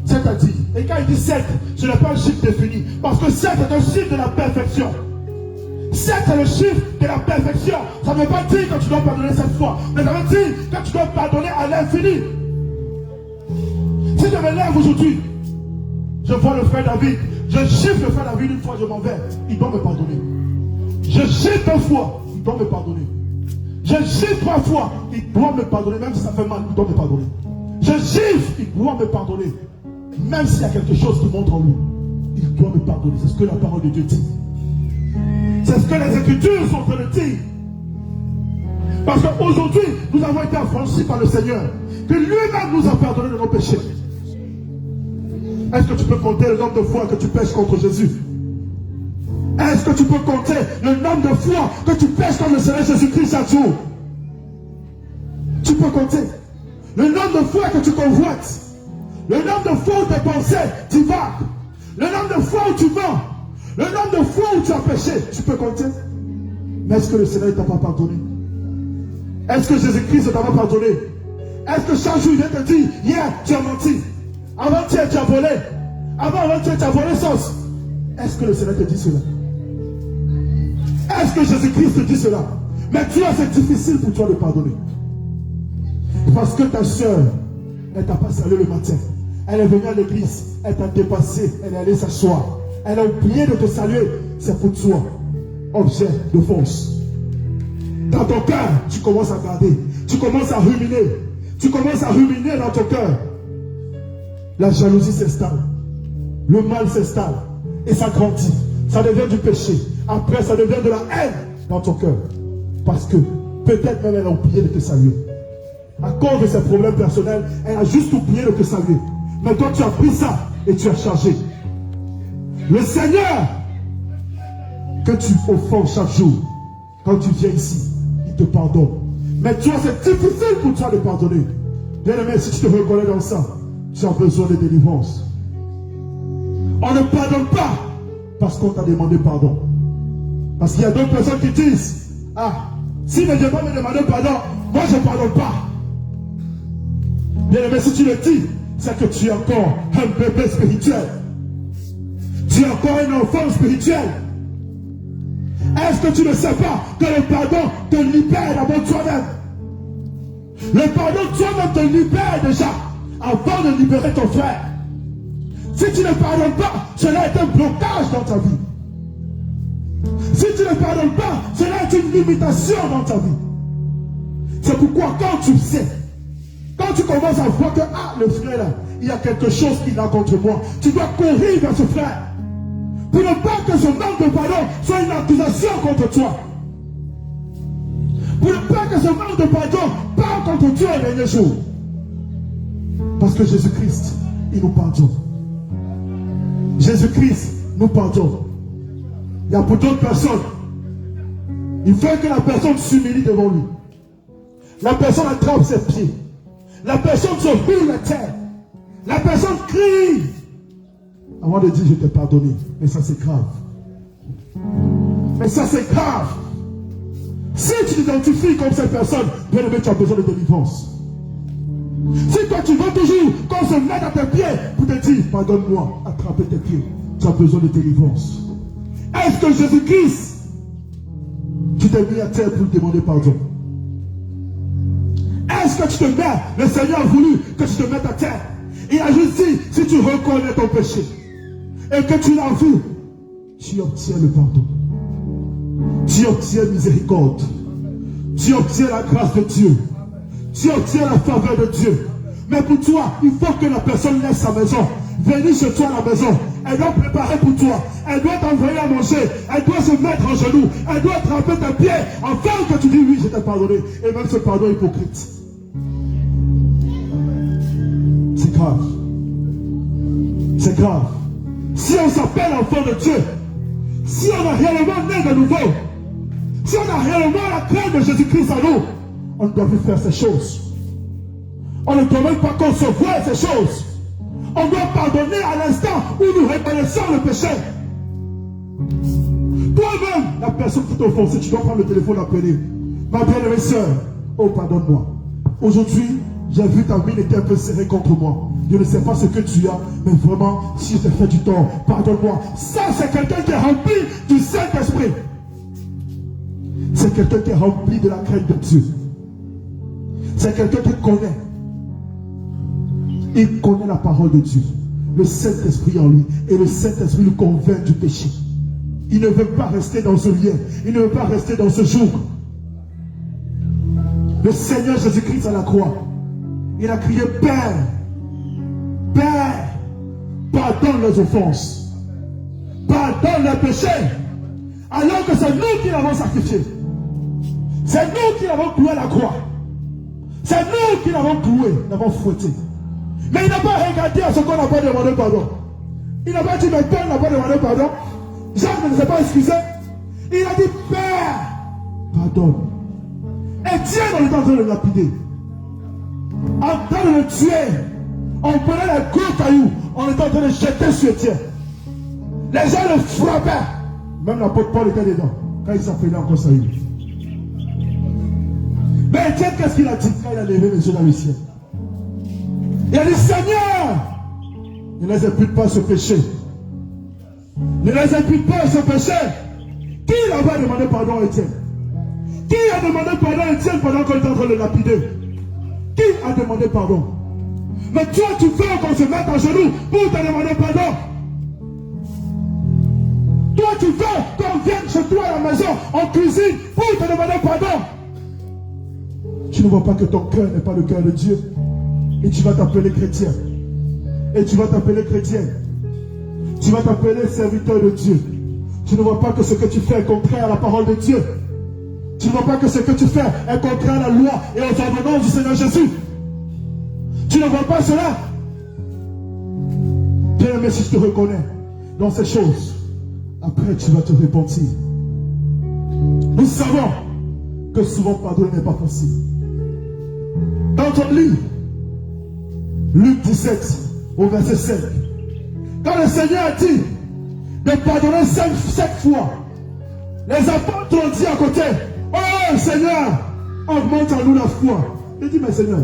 C'est-à-dire, et quand il dit 7, ce n'est pas un chiffre défini, parce que 7 est un chiffre de la perfection. 7 est le chiffre de la perfection. Ça ne veut pas dire que tu dois pardonner 7 fois, mais ça veut dire que tu dois pardonner à l'infini. Si je me lève aujourd'hui, je vois le frère David, je chiffre le frère David une fois, je m'en vais, il doit me pardonner. Je chiffre 2 fois, il doit me pardonner. Je gifle 3 fois, il doit me pardonner, même si ça fait mal, il doit me pardonner. Je gifle, il doit me pardonner. Même s'il y a quelque chose qui montre en lui, il doit me pardonner. C'est ce que la parole de Dieu dit. C'est ce que les Écritures sont en train de dire. Parce qu'aujourd'hui, nous avons été affranchis par le Seigneur, que lui-même nous a pardonné de nos péchés. Est-ce que tu peux compter le nombre de fois que tu pêches contre Jésus? Est-ce que tu peux compter le nombre de fois que tu pêches comme le Seigneur Jésus-Christ chaque jour? Tu peux compter le nombre de fois que tu convoites, le nombre de fois où tes pensées divaguent, le nombre de fois où tu mens, le nombre de fois où tu as péché. Tu peux compter. Mais est-ce que le Seigneur ne t'a pas pardonné? Est-ce que Jésus-Christ ne t'a pas pardonné? Est-ce que chaque jour il vient te dire, hier tu as menti, avant-hier tu as volé, avant-hier tu as volé sauce? Est-ce que le Seigneur te dit cela? Est-ce que Jésus-Christ te dit cela? Mais tu vois, c'est difficile pour toi de pardonner. Parce que ta soeur, elle t'a pas salué le matin. Elle est venue à l'église, elle t'a dépassé, elle est allée s'asseoir. Elle a oublié de te saluer. C'est pour toi, objet d'offense. Dans ton cœur, tu commences à garder. Tu commences à ruminer. Tu commences à ruminer dans ton cœur. La jalousie s'installe. Le mal s'installe. Et ça grandit. Ça devient du péché. Après, ça devient de la haine dans ton cœur. Parce que peut-être même elle a oublié de te saluer. À cause de ses problèmes personnels, elle a juste oublié de te saluer. Mais toi, tu as pris ça et tu as chargé. Le Seigneur que tu offenses chaque jour, quand tu viens ici, il te pardonne. Mais toi, c'est difficile pour toi de pardonner. Bien aimé, si tu te reconnais dans ça, tu as besoin de délivrance. On ne pardonne pas parce qu'on t'a demandé pardon. Parce qu'il y a d'autres personnes qui disent, ah, si ne Dieu pas me demander pardon, moi je ne pardonne pas. Bien aimé, si tu le dis, c'est que tu es encore un bébé spirituel. Tu es encore un enfant spirituel. Est-ce que tu ne sais pas que le pardon te libère d'abord toi-même? Le pardon toi-même te libère déjà avant de libérer ton frère. Si tu ne pardonnes pas, cela est un blocage dans ta vie. Si tu ne pardonnes pas, cela est une limitation dans ta vie. C'est pourquoi quand tu sais, quand tu commences à voir que le frère là, il y a quelque chose qu'il a contre moi, tu dois courir vers ce frère. Pour ne pas que ce manque de pardon soit une accusation contre toi. Pour ne pas que ce manque de pardon parle contre toi le dernier jour. Parce que Jésus-Christ, il nous pardonne. Jésus-Christ nous pardonne. Il y a pour d'autres personnes, il faut que la personne s'humilie devant lui. La personne attrape ses pieds. La personne se roule à terre. La personne crie. Avant de dire je t'ai pardonné. Mais ça c'est grave. Mais ça c'est grave. Si tu t'identifies comme cette personne, bien aimé, tu as besoin de délivrance. Si toi tu veux toujours qu'on se mette à tes pieds pour te dire pardonne-moi, attraper tes pieds, tu as besoin de délivrance. Est-ce que Jésus-Christ, tu t'es mis à terre pour demander pardon? Est-ce que tu te mets, le Seigneur a voulu que tu te mettes à terre? Il a juste dit, si tu reconnais ton péché et que tu l'avoues, tu obtiens le pardon. Tu obtiens miséricorde. Tu obtiens la grâce de Dieu. Tu obtiens la faveur de Dieu. Mais pour toi, il faut que la personne laisse sa maison, venir chez toi à la maison. Elle doit préparer pour toi. Elle doit t'envoyer à manger. Elle doit se mettre en genoux. Elle doit attraper tes pieds afin que tu dis oui, je t'ai pardonné. Et même ce pardon hypocrite. C'est grave. C'est grave. Si on s'appelle enfant de Dieu, si on a réellement né de nouveau, si on a réellement la crainte de Jésus-Christ en nous, on doit plus faire ces choses. On ne doit même pas concevoir ces choses. On doit pardonner à l'instant où nous reconnaissons le péché. Toi-même, la personne qui t'a offensé, tu dois prendre le téléphone et appeler. Ma bien-aimée sœur, oh pardonne-moi. Aujourd'hui, j'ai vu ta mine était un peu serrée contre moi. Je ne sais pas ce que tu as, mais vraiment, si je t'ai fait du tort, pardonne-moi. Ça, c'est quelqu'un qui est rempli du Saint-Esprit. C'est quelqu'un qui est rempli de la crainte de Dieu. C'est quelqu'un qui connaît. Il connaît la parole de Dieu. Le Saint-Esprit en lui. Et le Saint-Esprit le convainc du péché. Il ne veut pas rester dans ce lien. Il ne veut pas rester dans ce jour. Le Seigneur Jésus-Christ à la croix, il a crié Père, Père, pardonne les offenses, pardonne les péchés, alors que c'est nous qui l'avons sacrifié. C'est nous qui l'avons cloué à la croix. C'est nous qui l'avons cloué, l'avons fouetté. Mais il n'a pas regardé à ce qu'on n'a pas demandé pardon. Il n'a pas dit mais Père n'a pas demandé pardon. Jacques ne s'est pas excusé. Il a dit Père, pardonne. Étienne, on est en train de le lapider. En train de le tuer. On prenait les gros cailloux. On était en train de jeter sur Étienne. Les gens le frappaient. Même l'apôtre Paul était dedans. Quand il s'appelait encore Saül. Mais Étienne, qu'est-ce qu'il a dit quand il a levé les yeux dans le ciel? Il a dit Seigneur, ne les impute pas ce péché. Ne les impute pas ce péché. Qui là-bas demandé pardon à Étienne? Qui a demandé pardon à Étienne pendant qu'on était en train de le lapider? Qui a demandé pardon? Mais toi, tu veux qu'on se mette en genoux pour te demander pardon. Toi, tu veux qu'on vienne chez toi à la maison, en cuisine, pour te demander pardon. Tu ne vois pas que ton cœur n'est pas le cœur de Dieu. Et tu vas t'appeler chrétien. Et tu vas t'appeler chrétienne. Tu vas t'appeler serviteur de Dieu. Tu ne vois pas que ce que tu fais est contraire à la parole de Dieu. Tu ne vois pas que ce que tu fais est contraire à la loi et aux ordonnances du Seigneur Jésus. Tu ne vois pas cela. Bien aimé, si je te reconnais dans ces choses, après tu vas te repentir. Nous savons que souvent pardonner n'est pas facile. Dans ton livre, Luc 17, au verset 5, quand le Seigneur a dit de pardonner 7 fois, les apôtres ont dit à côté, oh Seigneur, augmente en nous la foi. Il dit, mais Seigneur,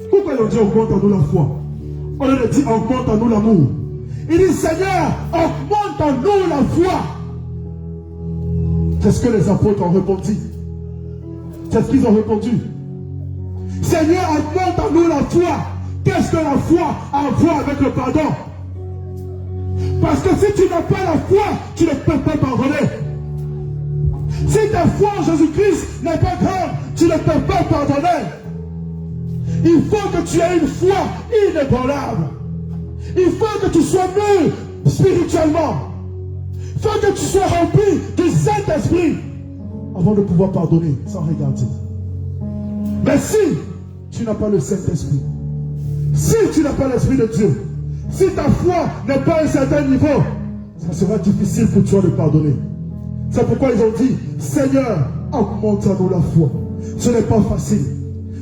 pourquoi ils ont dit augmente en nous la foi? On leur a dit augmente en nous l'amour. Il dit, Seigneur, augmente en nous la foi. Qu'est-ce que les apôtres ont répondu? Qu'est-ce qu'ils ont répondu? Seigneur, augmente en nous la foi. Qu'est-ce que la foi a à voir avec le pardon? Parce que si tu n'as pas la foi, tu ne peux pas pardonner. Si ta foi en Jésus-Christ n'est pas grande, tu ne peux pas pardonner. Il faut que tu aies une foi inébranlable. Il faut que tu sois mûr spirituellement. Il faut que tu sois rempli du Saint-Esprit avant de pouvoir pardonner sans regarder. Mais si tu n'as pas le Saint-Esprit, si tu n'as pas l'Esprit de Dieu, si ta foi n'est pas à un certain niveau, ça sera difficile pour toi de pardonner. C'est pourquoi ils ont dit, Seigneur, augmente-nous la foi. Ce n'est pas facile.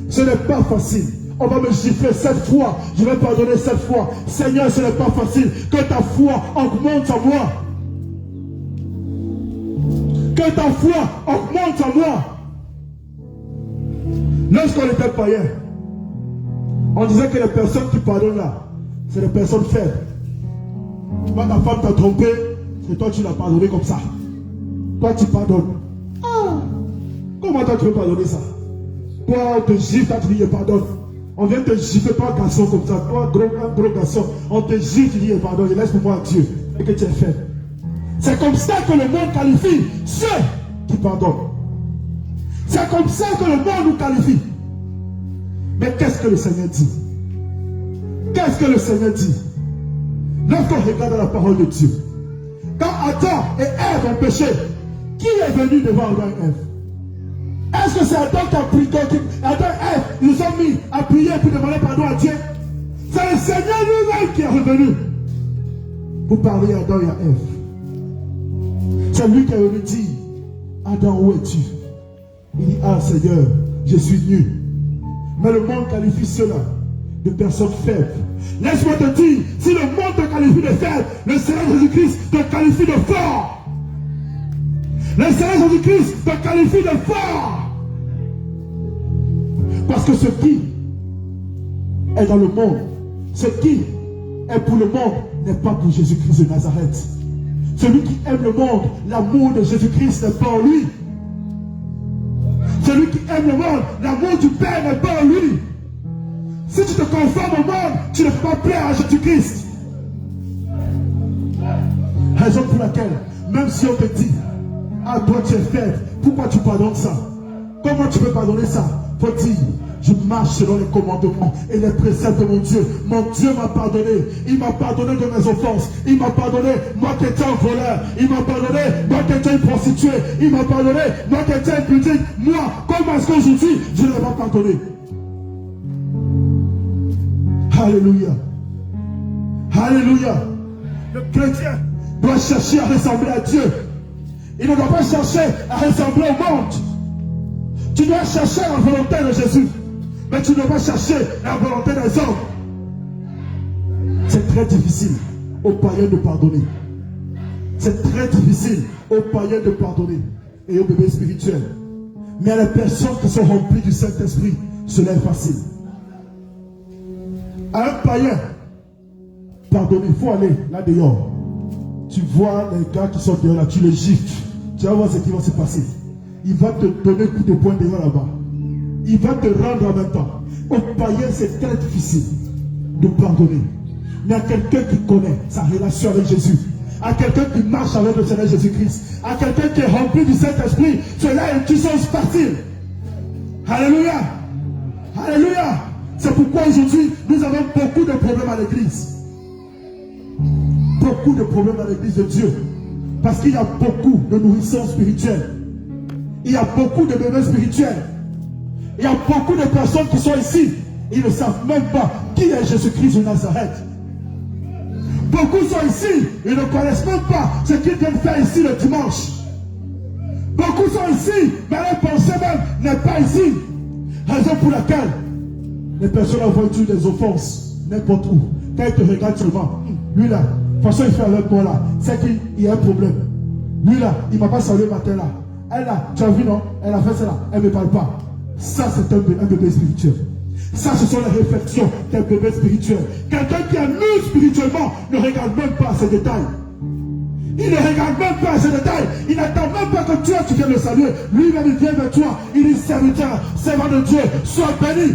Ce n'est pas facile. On va me gifler 7 fois, je vais pardonner 7 fois. Seigneur, ce n'est pas facile. Que ta foi augmente en moi. Que ta foi augmente en moi. Lorsqu'on était païen, on disait que les personnes qui pardonnent là, c'est des personnes faibles. Quand ta femme t'a trompé, c'est toi tu l'as pardonné comme ça. Toi tu pardonnes. Ah, comment toi tu veux pardonner ça? Toi on te gifle, toi tu dis pardonne. On vient te gifler, toi garçon comme ça, toi gros garçon, on te gifle, tu dis pardonne, je laisse pour moi Dieu. Et que tu es faible. C'est comme ça que le monde qualifie ceux qui pardonnent. C'est comme ça que le monde nous qualifie. Mais qu'est-ce que le Seigneur dit? Qu'est-ce que le Seigneur dit? Lorsqu'on regarde la parole de Dieu, quand Adam et Ève ont péché, qui est venu devant Adam et Ève? Est-ce que c'est Adam qui a prié, Adam et Ève, ils nous ont mis à prier pour demander pardon à Dieu? C'est le Seigneur lui-même qui est revenu pour parler à Adam et à Ève. C'est lui qui est venu dire, Adam, où es-tu? Il dit, ah Seigneur, je suis nu. Mais le monde qualifie cela de personnes faibles. Laisse-moi te dire, si le monde te qualifie de faible, le Seigneur Jésus-Christ te qualifie de fort. Le Seigneur Jésus-Christ te qualifie de fort. Parce que ce qui est dans le monde, ce qui est pour le monde, n'est pas pour Jésus-Christ de Nazareth. Celui qui aime le monde, l'amour de Jésus-Christ n'est pas en lui. Celui qui aime le monde, l'amour du Père n'est pas en lui. Si tu te conformes au monde, tu ne peux pas plaire à Jésus-Christ. Raison pour laquelle, même si on te dit, ah toi tu es faible, pourquoi tu pardonnes ça? Comment tu peux pardonner ça? Faut dire, je marche selon les commandements et les préceptes de mon Dieu. Mon Dieu m'a pardonné. Il m'a pardonné de mes offenses. Il m'a pardonné, moi qui étais un voleur. Il m'a pardonné, moi qui étais une prostituée. Il m'a pardonné, moi qui étais impudique. Moi, comment est-ce qu'aujourd'hui, je ne l'ai pas pardonné? Alléluia. Alléluia. Le chrétien doit chercher à ressembler à Dieu. Il ne doit pas chercher à ressembler au monde. Tu dois chercher la volonté de Jésus. Mais tu ne dois pas chercher la volonté des hommes. C'est très difficile aux païens de pardonner. C'est très difficile aux païens de pardonner et aux bébés spirituels. Mais à les personnes qui sont remplies du Saint-Esprit, cela est facile. À un païen, pardonner, il faut aller là dehors. Tu vois les gars qui sont dehors là, tu les gifles. Tu vas voir ce qui va se passer. Il va te donner coup de poing dehors là-bas. Il va te rendre en même temps. Aux païens, c'est très difficile de pardonner. Mais à quelqu'un qui connaît sa relation avec Jésus, à quelqu'un qui marche avec le Seigneur Jésus-Christ, à quelqu'un qui est rempli du Saint-Esprit, cela est une chose facile. Alléluia. Alléluia. C'est pourquoi aujourd'hui, nous avons beaucoup de problèmes à l'église. Beaucoup de problèmes à l'église de Dieu. Parce qu'il y a beaucoup de nourrissons spirituelle. Il y a beaucoup de bébés spirituels. Il y a beaucoup de personnes qui sont ici. Ils ne savent même pas qui est Jésus-Christ de Nazareth. Beaucoup sont ici. Ils ne connaissent même pas ce qu'ils viennent faire ici le dimanche. Beaucoup sont ici, mais leur pensée même n'est pas ici. Raison pour laquelle les personnes envoient des offenses n'importe où. Quand ils te regardent seulement, lui là, de toute façon il fait avec moi là, c'est qu'il y a un problème. Lui là, il ne m'a pas salué le matin là. Elle là, tu as vu non? Elle a fait cela, elle ne me parle pas. Ça c'est un bébé spirituel. Ça ce sont les réflexions d'un bébé spirituel. Quelqu'un qui est mûr spirituellement ne regarde même pas ces détails. Il ne regarde même pas ces détails. Il n'attend même pas que toi tu viennes le saluer. Lui-même il vient vers toi. Il dit serviteur, servant de Dieu, sois béni.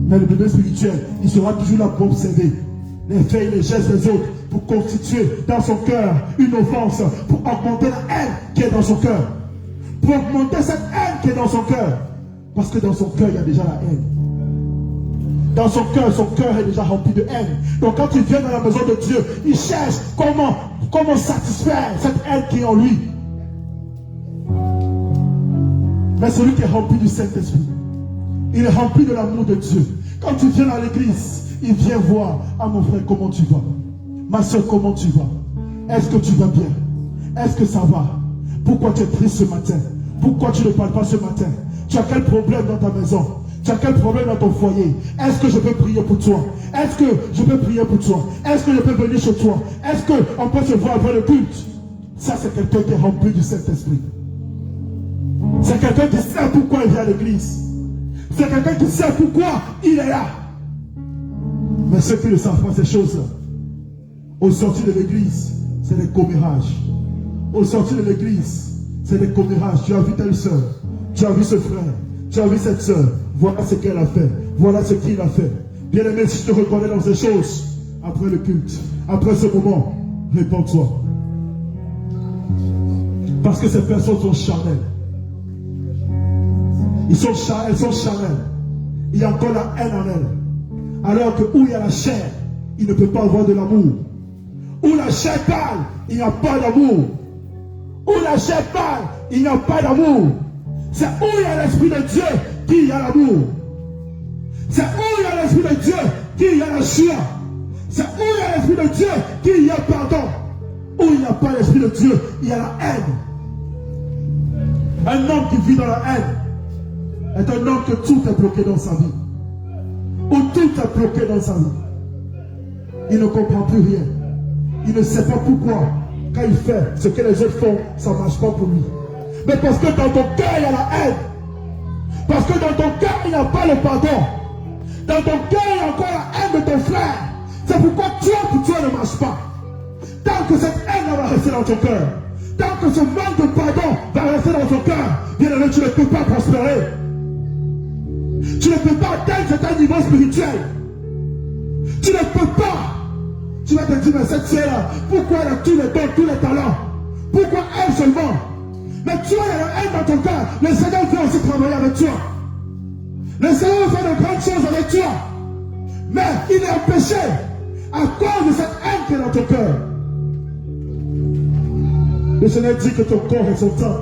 Mais le bébé spirituel, il sera toujours là pour observer. les faits et les gestes des autres pour constituer dans son cœur une offense, pour augmenter la haine qui est dans son cœur. Pour augmenter cette haine qui est dans son cœur. Parce que dans son cœur, il y a déjà la haine. Dans son cœur est déjà rempli de haine. Donc quand il vient dans la maison de Dieu, il cherche comment satisfaire cette haine qui est en lui. Mais celui qui est rempli du Saint-Esprit, il est rempli de l'amour de Dieu. Quand tu viens à l'église, il vient voir, ah mon frère, comment tu vas? Ma soeur, comment tu vas? Est-ce que tu vas bien? Est-ce que ça va? Pourquoi tu es triste ce matin? Pourquoi tu ne parles pas ce matin? Tu as quel problème dans ta maison? Tu as quel problème dans ton foyer? Est-ce que je peux prier pour toi? Est-ce que je peux prier pour toi? Est-ce que je peux venir chez toi? Est-ce qu'on peut se voir après le culte? Ça, c'est quelqu'un qui est rempli du Saint-Esprit. C'est quelqu'un qui sait pourquoi il vient à l'église. C'est quelqu'un qui sait pourquoi il est là. Mais ceux qui ne savent pas ces choses-là, au sortir de l'église, c'est des commérages. Au sortir de l'église, c'est des commérages. Tu as vu telle soeur, tu as vu ce frère, tu as vu cette soeur. Voilà ce qu'elle a fait, voilà ce qu'il a fait. Bien aimé, si je te reconnais dans ces choses, après le culte, après ce moment, réponds-toi. Parce que ces personnes sont charnelles. Elles sont charnelles. Il y a encore la haine en elles. Alors que où il y a la chair, il ne peut pas avoir de l'amour. Où la chair parle, il n'y a pas d'amour. Où la chair parle, il n'y a pas d'amour. C'est où il y a l'Esprit de Dieu qu'il y a l'amour. C'est où il y a l'Esprit de Dieu qu'il y a la joie. C'est où il y a l'Esprit de Dieu qu'il y a pardon. Où il n'y a pas l'Esprit de Dieu, il y a la haine. Un homme qui vit dans la haine est un homme que tout est bloqué dans sa vie. Où tout est bloqué dans sa vie. Il ne comprend plus rien. Il ne sait pas pourquoi. Quand il fait ce que les autres font, ça ne marche pas pour lui. Mais parce que dans ton cœur, il y a la haine. Parce que dans ton cœur, il n'y a pas le pardon. Dans ton cœur, il y a encore la haine de ton frère. C'est pourquoi pour toi ne marche pas. Tant que cette haine va rester dans ton cœur, tant que ce manque de pardon va rester dans ton cœur, bien aimé, tu ne peux pas prospérer. Tu ne peux pas atteindre cet niveau spirituel. Tu ne peux pas. Tu vas te dire, mais cette sœur-là, pourquoi elle a tous les dons, tous les talents? Pourquoi elle seulement? Mais toi, il y a la haine dans ton cœur. Le Seigneur veut aussi travailler avec toi. Le Seigneur veut faire de grandes choses avec toi. Mais il est empêché à cause de cette haine qui est dans ton cœur. Le Seigneur dit que ton corps est son temple.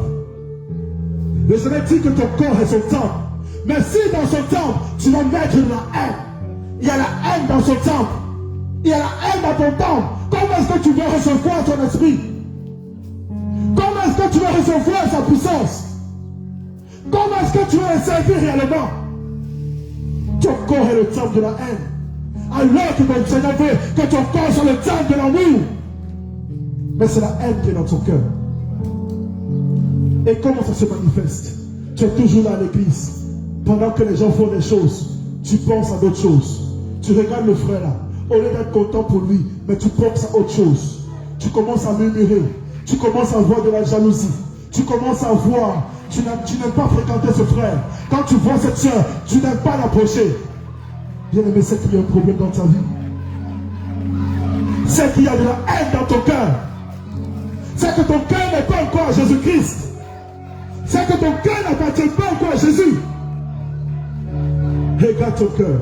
Le Seigneur dit que ton corps est son temple. Mais si dans son temple, tu vas mettre de la haine, il y a la haine dans son temple, il y a la haine dans ton temple, comment est-ce que tu vas recevoir ton esprit? Comment est-ce que tu vas recevoir sa puissance? Comment est-ce que tu vas le servir réellement? Ton corps est le temple de la haine. Alors que ton Seigneur veut que ton corps soit le temple de l'amour. Mais c'est la haine qui est dans ton cœur. Et comment ça se manifeste? Tu es toujours là à l'église. Pendant que les gens font des choses, tu penses à d'autres choses. Tu regardes le frère là, au lieu d'être content pour lui, mais tu penses à autre chose. Tu commences à murmurer. Tu commences à voir de la jalousie. Tu commences à voir. Tu n'aimes pas fréquenter ce frère. Quand tu vois cette soeur, tu n'aimes pas l'approcher. Bien aimé, c'est qu'il y a un problème dans ta vie. C'est qu'il y a de la haine dans ton cœur. C'est que ton cœur n'est pas encore à Jésus-Christ. C'est que ton cœur n'appartient pas encore à Jésus. Regarde ton cœur.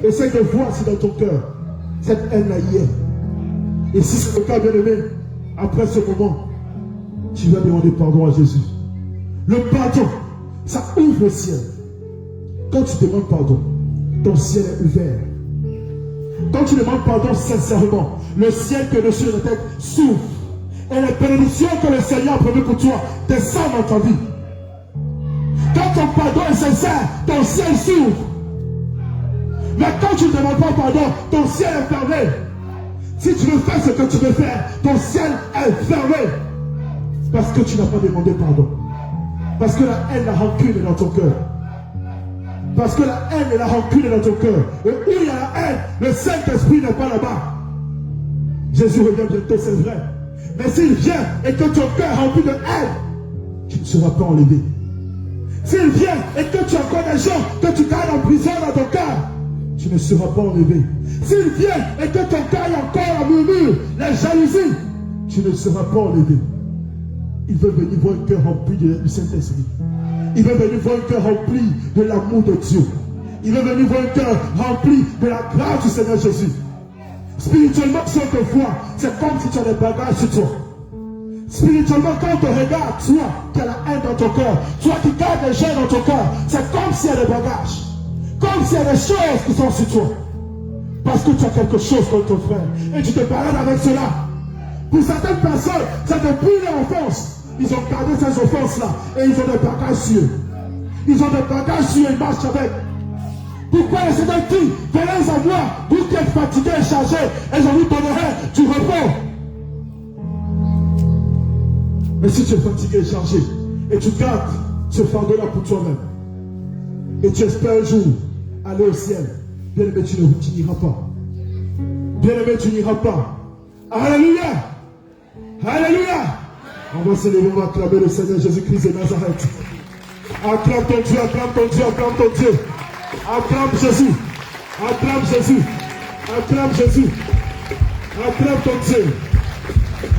Essaye de voir si dans ton cœur, cette haine-là y est. Et si c'est le cas, bien aimé, après ce moment, tu vas demander pardon à Jésus. Le pardon, ça ouvre le ciel. Quand tu demandes pardon, ton ciel est ouvert. Quand tu demandes pardon sincèrement, le ciel que dessus de la tête s'ouvre. Et les bénédictions que le Seigneur a prévues pour toi descendent dans ta vie. Quand ton pardon est sincère, ton ciel s'ouvre. Mais quand tu ne demandes pas pardon, ton ciel est fermé. Si tu veux faire ce que tu veux faire, ton ciel est fermé. Parce que tu n'as pas demandé pardon. Parce que la haine, la rancune est dans ton cœur. Parce que la haine et la rancune est dans ton cœur. Et où il y a la haine, le Saint-Esprit n'est pas là-bas. Jésus revient bientôt, c'est vrai. Mais s'il vient et que ton cœur est rempli de haine, tu ne seras pas enlevé. S'il vient et que tu as encore des gens que tu gardes en prison dans ton cœur, tu ne seras pas enlevé. s'il vient et que ton cœur est encore en murmure, la jalousie, tu ne seras pas enlevé. Il veut venir voir un cœur rempli du Saint-Esprit. Il veut venir voir un cœur rempli de l'amour de Dieu. Il veut venir voir un cœur rempli de la grâce du Seigneur Jésus. Spirituellement, si on te voit, c'est comme si tu as des bagages sur toi. Spirituellement, quand on te regarde, toi qui as la haine dans ton cœur, toi qui gardes les gens dans ton cœur, c'est comme s'il y a des bagages. Comme s'il y a des choses qui sont sur toi. Parce que tu as quelque chose contre ton frère. Et tu te balades avec cela. Pour certaines personnes, c'est depuis leur enfance. Ils ont gardé ces offenses-là. Et ils ont des bagages sur eux. Ils ont des bagages sur eux, ils marchent avec. Pourquoi le Seigneur dit, venez à moi, vous qui êtes fatigués et chargés, et je vous donnerai du repos. Mais si tu es fatigué et chargé, et tu gardes ce fardeau-là pour toi-même, et tu espères un jour aller au ciel, bien aimé, tu n'iras pas. Bien aimé, tu n'iras pas. Alléluia! Alléluia! On va se lever, on va acclamer le Seigneur Jésus-Christ de Nazareth. Acclame ton Dieu, acclame ton Dieu, acclame ton Dieu. Acclame Jésus. Acclame Jésus. Acclame Jésus. Acclame ton Dieu.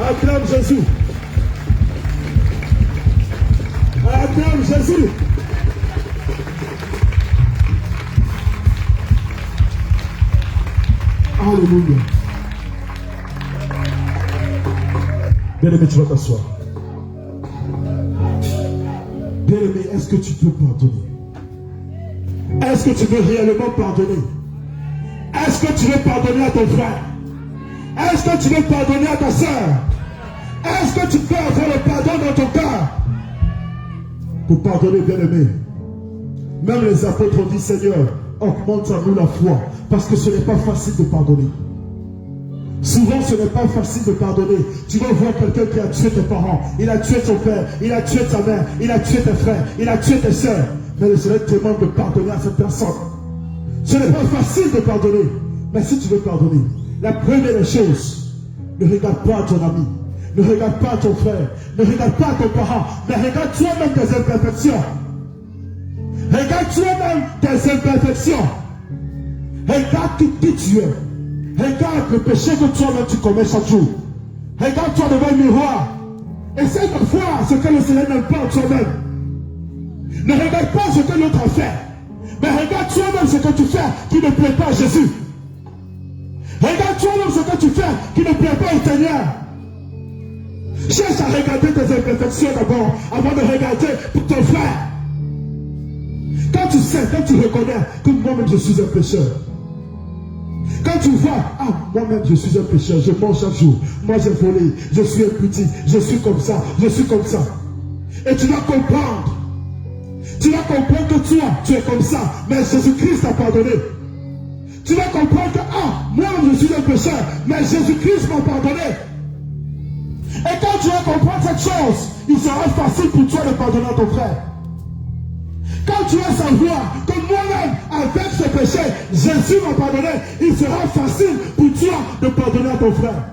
Acclame Jésus. Acclame Jésus. Alléluia. Bien-aimé, tu vas t'asseoir. Bien-aimé, est-ce que tu peux pardonner? Est-ce que tu veux réellement pardonner? Est-ce que tu veux pardonner à ton frère? Est-ce que tu veux pardonner à ta soeur? Est-ce que tu peux avoir le pardon dans ton cœur? Pour pardonner, bien-aimé, même les apôtres ont dit, Seigneur, augmente à nous la foi, parce que ce n'est pas facile de pardonner. Souvent, ce n'est pas facile de pardonner. Tu vas voir quelqu'un qui a tué tes parents, il a tué ton père, il a tué ta mère, il a tué tes frères, il a tué tes soeurs. Mais le Seigneur te demande de pardonner à cette personne. Ce n'est pas facile de pardonner. Mais si tu veux pardonner, la première des choses, ne regarde pas ton ami, ne regarde pas ton frère, ne regarde pas ton parent, mais regarde toi-même tes imperfections. Regarde toi-même tes imperfections. Regarde qui tu es. Regarde le péché que toi-même tu commets chaque jour. Regarde-toi devant le miroir. Essaye de voir ce que le Seigneur n'aime pas en toi-même. Ne regarde pas ce que l'autre a fait. Mais regarde toi-même ce que tu fais qui ne plaît pas à Jésus. Regarde toi-même ce que tu fais qui ne plaît pas au Seigneur. Cherche à regarder tes imperfections d'abord avant de regarder pour ton frère. Quand tu sais, quand tu reconnais que moi-même je suis un pécheur. Quand tu vois, moi-même je suis un pécheur, je mange chaque jour, moi j'ai volé, je suis impudique, je suis comme ça, je suis comme ça. Et tu dois comprendre. Tu vas comprendre que toi, tu es comme ça, mais Jésus-Christ t'a pardonné. Tu vas comprendre que, moi-même je suis un pécheur, mais Jésus-Christ m'a pardonné. Et quand tu vas comprendre cette chose, il sera facile pour toi de pardonner à ton frère. Quand tu vas savoir que moi-même, avec ce péché, Jésus m'a pardonné, il sera facile pour toi de pardonner à ton frère.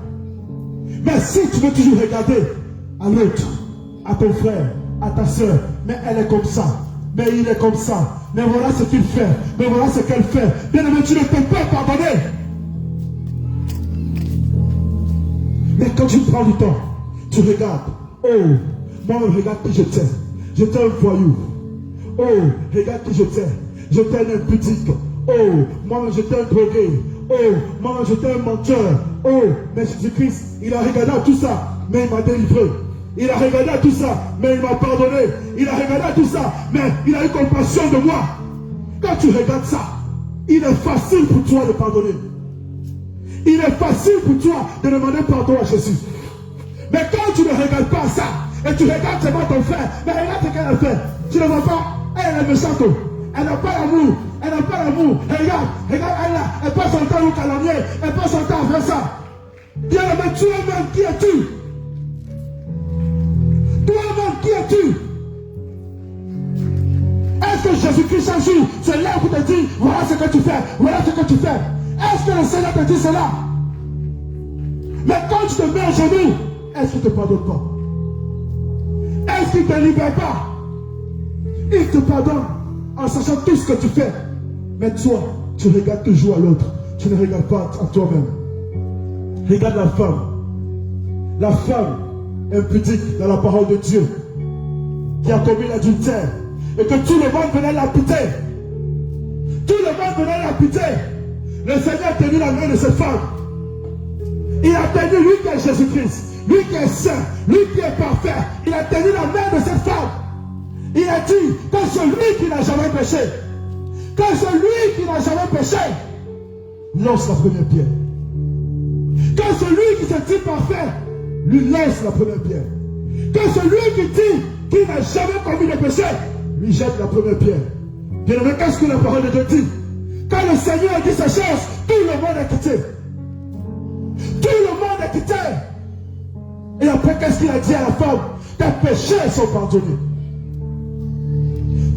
Mais si tu veux toujours regarder à l'autre, à ton frère, à ta soeur, mais elle est comme ça, mais il est comme ça, mais voilà ce qu'il fait, mais voilà ce qu'elle fait, bien aimé, tu ne peux pas pardonner. Mais quand tu prends du temps, tu regardes, moi regarde qui j'étais. J'étais un voyou. Regarde qui j'étais un impudique. Moi-même j'étais un drogué. Moi-même j'étais un menteur. Mais Jésus-Christ, il a regardé à tout ça, mais il m'a délivré. Il a regardé à tout ça, mais il m'a pardonné. Il a regardé à tout ça, mais il a eu compassion de moi. Quand tu regardes ça, il est facile pour toi de pardonner. Il est facile pour toi de demander pardon à Jésus. Mais quand tu ne regardes pas ça, et tu regardes seulement ton frère, mais regarde ce qu'elle a fait. Tu ne vois pas, elle est méchante. Elle n'a pas l'amour. Elle n'a pas l'amour. Regarde, elle là. Elle passe son temps au calomnier. Elle passe son temps à faire ça. Bien aimé, toi-même, qui es-tu? Toi-même, qui es-tu? Est-ce que Jésus-Christ chaque jour, c'est là pour te dire, voilà ce que tu fais, voilà ce que tu fais? Est-ce que le Seigneur te dit cela? Mais quand tu te mets à genoux, est-ce qu'il ne te pardonne pas? Est-ce qu'il ne te libère pas? Il te pardonne en sachant tout ce que tu fais. Mais toi, tu regardes toujours à l'autre. tu ne regardes pas à toi-même. Regarde la femme. La femme impudique dans la parole de Dieu qui a commis l'adultère et que tout le monde venait l'imputer. Tout le monde venait l'imputer. Le Seigneur a tenu la main de cette femme. Il a tenu lui qui est Jésus-Christ, lui qui est saint, lui qui est parfait. Il a tenu la main de cette femme. Il a dit que celui qui n'a jamais péché, que celui qui n'a jamais péché, lance la première pierre. Que celui qui se dit parfait, lui lance la première pierre. Que celui qui dit qu'il n'a jamais commis de péché, lui jette la première pierre. Bien-aimé, qu'est-ce que la parole de Dieu dit? Quand le Seigneur a dit ces choses, tout le monde est quitté. Tout le monde est quitté. Et après, qu'est-ce qu'il a dit à la femme? Tes péchés sont pardonnés.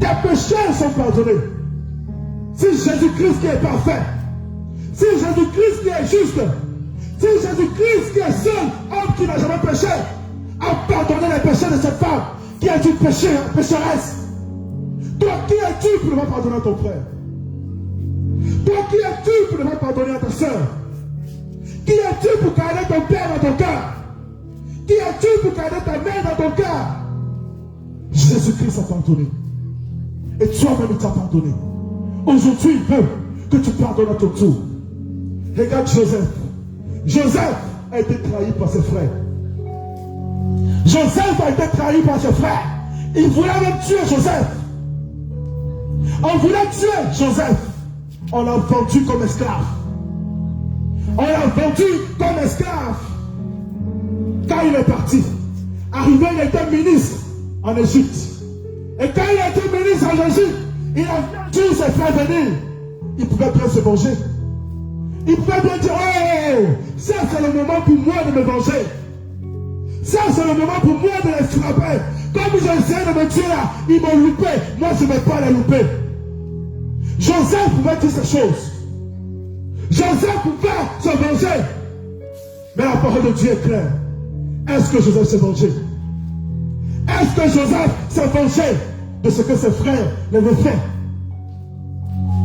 Tes péchés sont pardonnés. Si Jésus-Christ qui est parfait, si Jésus-Christ qui est juste, si Jésus-Christ qui est seul, homme qui n'a jamais péché, a pardonné les péchés de cette femme qui a dû pécher, pécheresse. Toi, qui es-tu pour ne pas pardonner à ton frère? Toi, qui es-tu pour ne pas pardonner à ta soeur? Qui es-tu pour garder ton père dans ton cœur? Qui es-tu pour garder ta mère dans ton cœur? Jésus-Christ a pardonné. Et toi-même, il t'a pardonné. Aujourd'hui, il veut que tu pardonnes à ton tour. Regarde Joseph. Joseph a été trahi par ses frères. Joseph a été trahi par ses frères. Il voulait même tuer Joseph. On voulait tuer Joseph. On l'a vendu comme esclave. On l'a vendu comme esclave. Quand il est parti, arrivé, il était ministre en Égypte. Et quand il était ministre en Égypte, il a vu ses frères venir. Il pouvait bien se venger. Il pouvait bien dire, oh, ça c'est le moment pour moi de me venger. Ça c'est le moment pour moi de les frapper. Comme j'ai essayé de me tuer là, ils m'ont loupé. Moi je ne vais pas les louper. Joseph pouvait dire ces choses. Joseph pouvait se venger. Mais la parole de Dieu est claire. Est-ce que Joseph s'est vengé? Est-ce que Joseph s'est vengé de ce que ses frères lui avaient fait?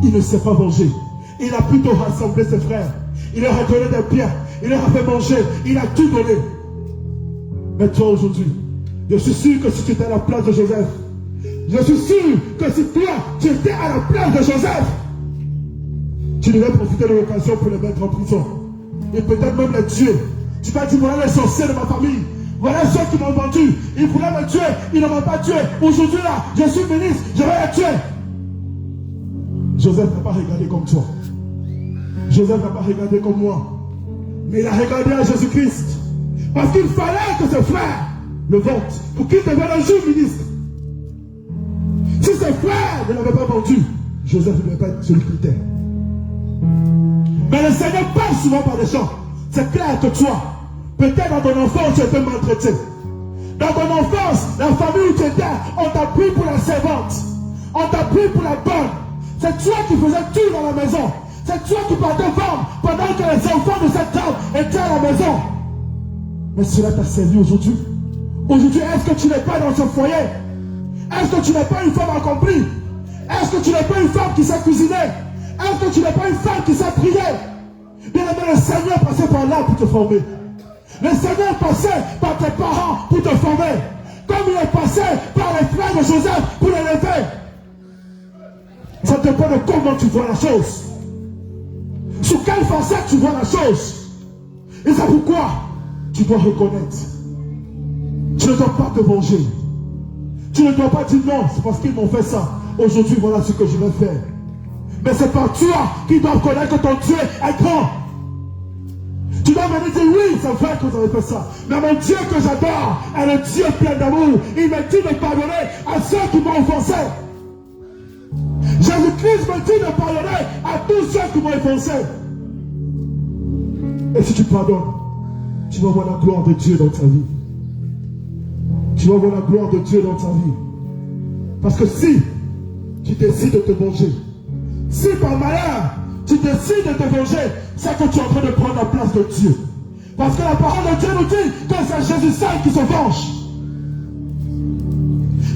Il ne s'est pas vengé. Il a plutôt rassemblé ses frères. Il leur a donné des biens. Il leur a fait manger. Il a tout donné. Mais toi aujourd'hui, je suis sûr que si tu étais à la place de Joseph, je suis sûr que si toi, tu étais à la place de Joseph, tu devais profiter de l'occasion pour les mettre en prison. Et peut-être même les tuer. Tu t'as dit, voilà les sorciers de ma famille. Voilà ceux qui m'ont vendu. Ils voulaient me tuer. Ils ne m'ont pas tué. Aujourd'hui là, je suis ministre. Je vais les tuer. Joseph n'a pas regardé comme toi. Joseph n'a pas regardé comme moi. Mais il a regardé à Jésus-Christ. Parce qu'il fallait que ses frères le votent pour qu'il devienne un jour ministre. Si ses frères ne l'avaient pas vendu, Joseph ne devait pas être celui qui était. Mais le Seigneur parle souvent par des gens. C'est clair que toi, peut-être dans ton enfance, tu étais maltraité. Dans ton enfance, la famille où tu étais, on t'a pris pour la servante. On t'a pris pour la bonne. C'est toi qui faisais tout dans la maison. C'est toi qui partais vendre pendant que les enfants de cette table étaient à la maison. Mais cela t'a servi aujourd'hui. Aujourd'hui, est-ce que tu n'es pas dans ce foyer? Est-ce que tu n'es pas une femme accomplie? Est-ce que tu n'es pas une femme qui sait cuisiner? Est-ce que tu n'es pas une femme qui sait prier? Bien aimé, le Seigneur passait par là pour te former. Le Seigneur passait par tes parents pour te former. Comme il est passé par les frères de Joseph pour l'élever. Ça dépend de comment tu vois la chose. Sous quelle facette tu vois la chose. Et c'est pourquoi tu dois reconnaître. Tu ne dois pas te venger. Tu ne dois pas dire non, c'est parce qu'ils m'ont fait ça. Aujourd'hui, voilà ce que je vais faire. Mais c'est par toi qui dois connaître que ton Dieu est grand. Tu dois venir dire oui, c'est vrai que vous avez fait ça. Mais mon Dieu que j'adore est le Dieu plein d'amour. Il me dit de pardonner à ceux qui m'ont offensé. Jésus-Christ me dit de pardonner à tous ceux qui m'ont offensé. Et si tu pardonnes, tu vas voir la gloire de Dieu dans ta vie. Tu vas voir la gloire de Dieu dans ta vie. Parce que si tu décides de te venger, si par malheur tu décides de te venger, c'est que tu es en train de prendre la place de Dieu. Parce que la parole de Dieu nous dit que c'est Jésus seul qui se venge.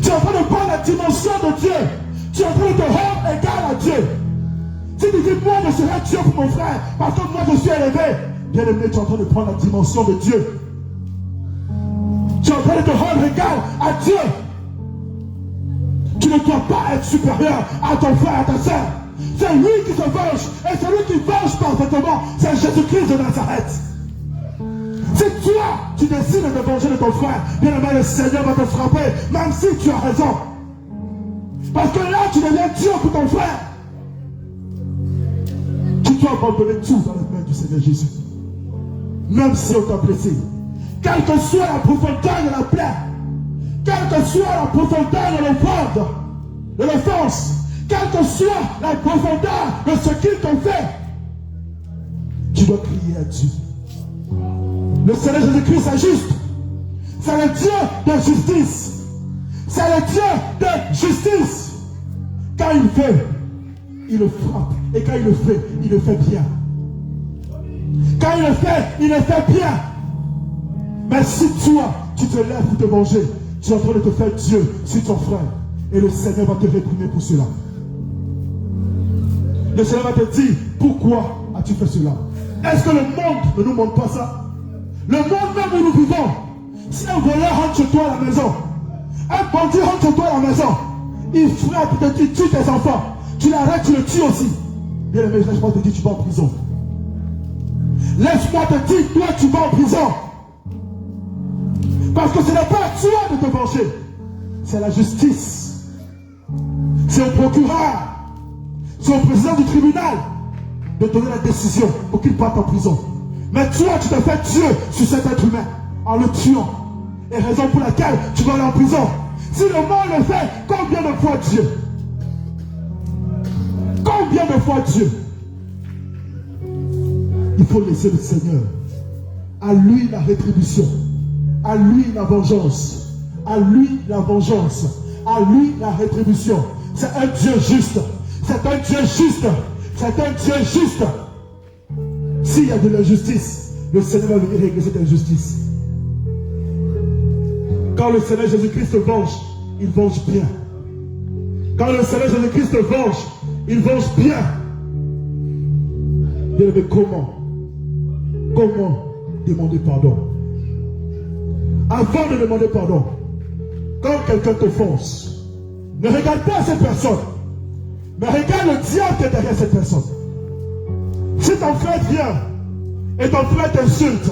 Tu es en train de prendre la dimension de Dieu. Tu es en train de te rendre égal à Dieu. Si tu dis, moi, je serai Dieu pour mon frère, parce que moi, je suis élevé, bien aimé, tu es en train de prendre la dimension de Dieu. Tu es en train de te rendre égal à Dieu. Tu ne dois pas être supérieur à ton frère, à ta soeur. C'est lui qui se venge. Et celui qui venge parfaitement, c'est Jésus-Christ de Nazareth. Si toi, tu décides de venger de ton frère, bien aimé, le Seigneur va te frapper, même si tu as raison. Parce que là, tu deviens Dieu pour ton frère. Tu dois abandonner tout dans les mains du Seigneur Jésus. Même si on t'a blessé. Quelle que soit la profondeur de la plaie, quelle que soit la profondeur de l'offense, quelle que soit la profondeur de ce qu'ils t'ont fait, tu dois crier à Dieu. Le Seigneur Jésus-Christ est juste. C'est le Dieu de justice. C'est le Dieu de justice. Quand il fait, il le frappe. Et quand il le fait bien. Quand il le fait bien. Mais si toi, tu te lèves pour te venger, tu es en train de te faire Dieu sur ton frère. Et le Seigneur va te réprimer pour cela. Le Seigneur va te dire, pourquoi as-tu fait cela? Est-ce que le monde ne nous montre pas ça? Le monde même où nous vivons, si un voleur rentre chez toi à la maison, un bandit rentre chez toi à la maison, il frappe, il tue tes enfants, tu l'arrêtes, tu le tues aussi. Bien aimé, laisse-moi te dire, tu vas en prison. Laisse-moi te dire, toi tu vas en prison. Parce que ce n'est pas à toi de te venger, c'est la justice. C'est au procureur, c'est au président du tribunal de donner la décision pour qu'il parte en prison. Mais toi, tu te fais Dieu sur cet être humain en le tuant. Et raison pour laquelle tu vas aller en prison. Si le monde le fait, combien de fois Dieu? Combien de fois Dieu? Il faut laisser le Seigneur. À lui la rétribution. À lui la vengeance. À lui la vengeance. À lui la rétribution. C'est un Dieu juste. C'est un Dieu juste. C'est un Dieu juste. S'il y a de l'injustice, le Seigneur va venir régler cette injustice. Quand le Seigneur Jésus-Christ se venge, il venge bien. Quand le Seigneur Jésus-Christ se venge, il venge bien. Bien aimé, comment demander pardon? Avant de demander pardon, quand quelqu'un t'offense, ne regarde pas cette personne, mais regarde le diable qui est derrière cette personne. Si ton frère vient et ton frère t'insulte,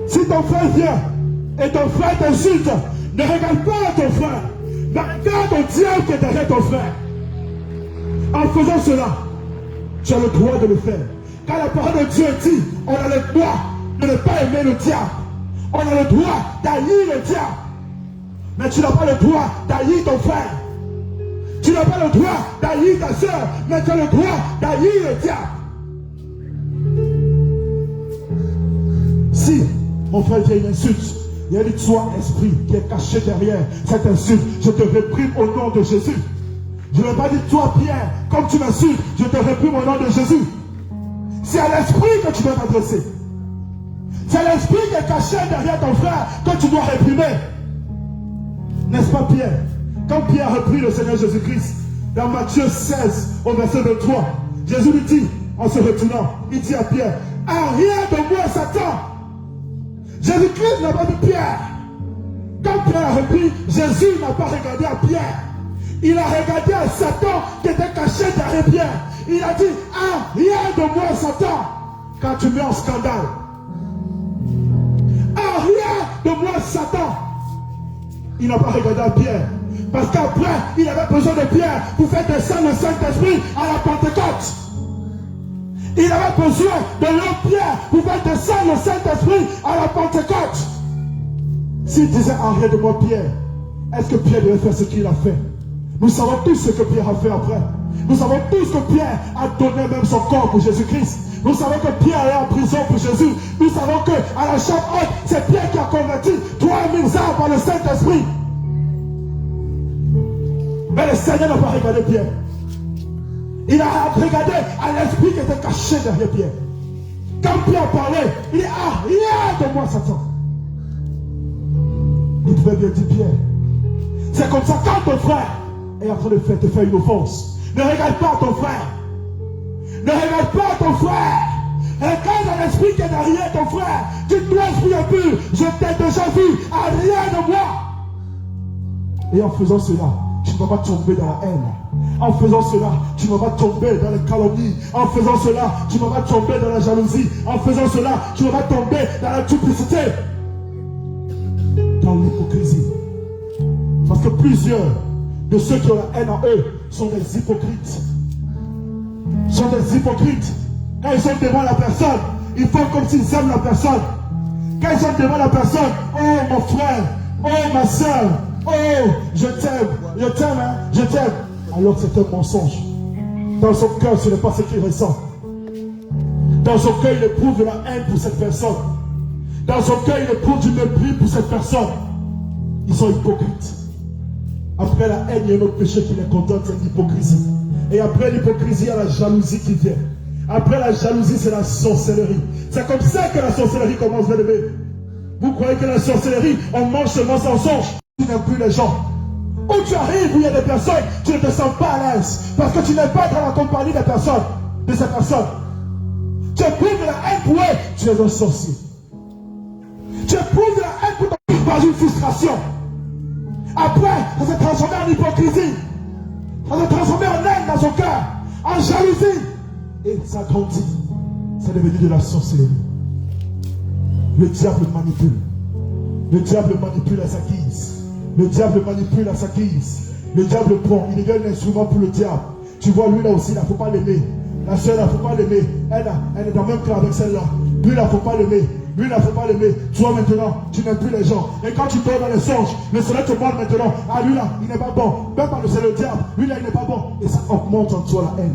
si ton frère vient et ton frère t'insulte, ne regarde pas ton frère, mais regarde le diable qui est derrière ton frère. En faisant cela, tu as le droit de le faire. Car la parole de Dieu dit, on a le droit de ne pas aimer le diable. On a le droit d'haïr le diable. Mais tu n'as pas le droit d'haïr ton frère. Tu n'as pas le droit d'haïr ta soeur, mais tu as le droit d'haïr le diable. Si mon frère vient une insulte, il y a dit, toi, esprit qui est caché derrière cette insulte, je te réprime au nom de Jésus. Je ne vais pas dire, toi, Pierre, comme tu m'insultes, je te réprime au nom de Jésus. C'est à l'esprit que tu dois t'adresser. C'est l'esprit qui est caché derrière ton frère que tu dois réprimer. N'est-ce pas, Pierre? Quand Pierre a repris le Seigneur Jésus-Christ, dans Matthieu 16, au verset 23, Jésus lui dit, en se retournant, il dit à Pierre, arrière de moi, Satan. Jésus-Christ n'a pas dit Pierre. Quand Pierre a repris, Jésus n'a pas regardé à Pierre. Il a regardé à Satan qui était caché derrière Pierre. Il a dit, arrière de moi, Satan, quand tu mets en scandale. Arrière de moi, Satan. Il n'a pas regardé à Pierre. Parce qu'après, il avait besoin de Pierre pour faire descendre le Saint-Esprit à la Pentecôte. Il avait besoin de l'autre Pierre pour faire descendre le Saint-Esprit à la Pentecôte. S'il disait arrête de moi Pierre, est-ce que Pierre devait faire ce qu'il a fait? Nous savons tous ce que Pierre a fait après. Nous savons tous que Pierre a donné même son corps pour Jésus-Christ. Nous savons que Pierre est en prison pour Jésus. Nous savons qu'à la chambre haute, c'est Pierre qui a converti 3000 âmes par le Saint-Esprit. Mais le Seigneur n'a pas regardé Pierre. Il a regardé à l'esprit qui était caché derrière Pierre. Quand Pierre parlait, il dit, arrière de moi, Satan. Il pouvait bien dire Pierre. C'est comme ça quand ton frère est en train de te faire une offense. Ne regarde pas ton frère. Ne regarde pas ton frère. Regarde à l'esprit qui est derrière ton frère. Dis-toi, esprit impur, je t'ai déjà vu à rien de moi. Et en faisant cela, tu ne vas pas tomber dans la haine. En faisant cela, tu ne vas pas tomber dans les calomnies. En faisant cela, tu ne vas pas tomber dans la jalousie. En faisant cela, tu ne vas pas tomber dans la duplicité. Dans l'hypocrisie. Parce que plusieurs de ceux qui ont la haine en eux sont des hypocrites. Sont des hypocrites. Quand ils sont devant la personne, ils font comme s'ils aiment la personne. Quand ils sont devant la personne, oh mon frère, oh ma soeur, oh je t'aime, hein, je t'aime. Alors c'est un mensonge. Dans son cœur, ce n'est pas ce qu'il ressent. Dans son cœur, il éprouve de la haine pour cette personne. Dans son cœur, il éprouve du mépris pour cette personne. Ils sont hypocrites. Après la haine, il y a un autre péché qui les condamne, c'est l'hypocrisie. Et après l'hypocrisie, il y a la jalousie qui vient. Après la jalousie, c'est la sorcellerie. C'est comme ça que la sorcellerie commence, bien aimé. Vous croyez que la sorcellerie, on mange seulement sans songe. Tu n'aimes plus les gens. Où tu arrives, où il y a des personnes, tu ne te sens pas à l'aise. Parce que tu n'es pas dans la compagnie des personnes, de ces personnes. Tu éprouves de la haine pour eux, tu es un sorcier. Tu éprouves de la haine pour ton par une frustration. Après, ça s'est transformé en hypocrisie. Ça s'est transformé en haine dans son cœur, en jalousie. Et ça grandit. C'est devenu de la sorcellerie. Le diable manipule. Le diable manipule à sa guise. Le diable manipule à sa guise. Le diable prend. Il devient un instrument pour le diable. Tu vois, lui là aussi, il ne faut pas l'aimer. La soeur, il ne faut pas l'aimer. Elle est dans le même clan avec celle-là. Lui, il ne faut pas l'aimer. Lui, il ne faut pas l'aimer. Toi, maintenant, tu n'aimes plus les gens. Et quand tu dors dans les songes, le soleil te montre maintenant. Ah, lui là, il n'est pas bon. Même pas c'est le diable. Lui là, il n'est pas bon. Et ça augmente en toi la haine.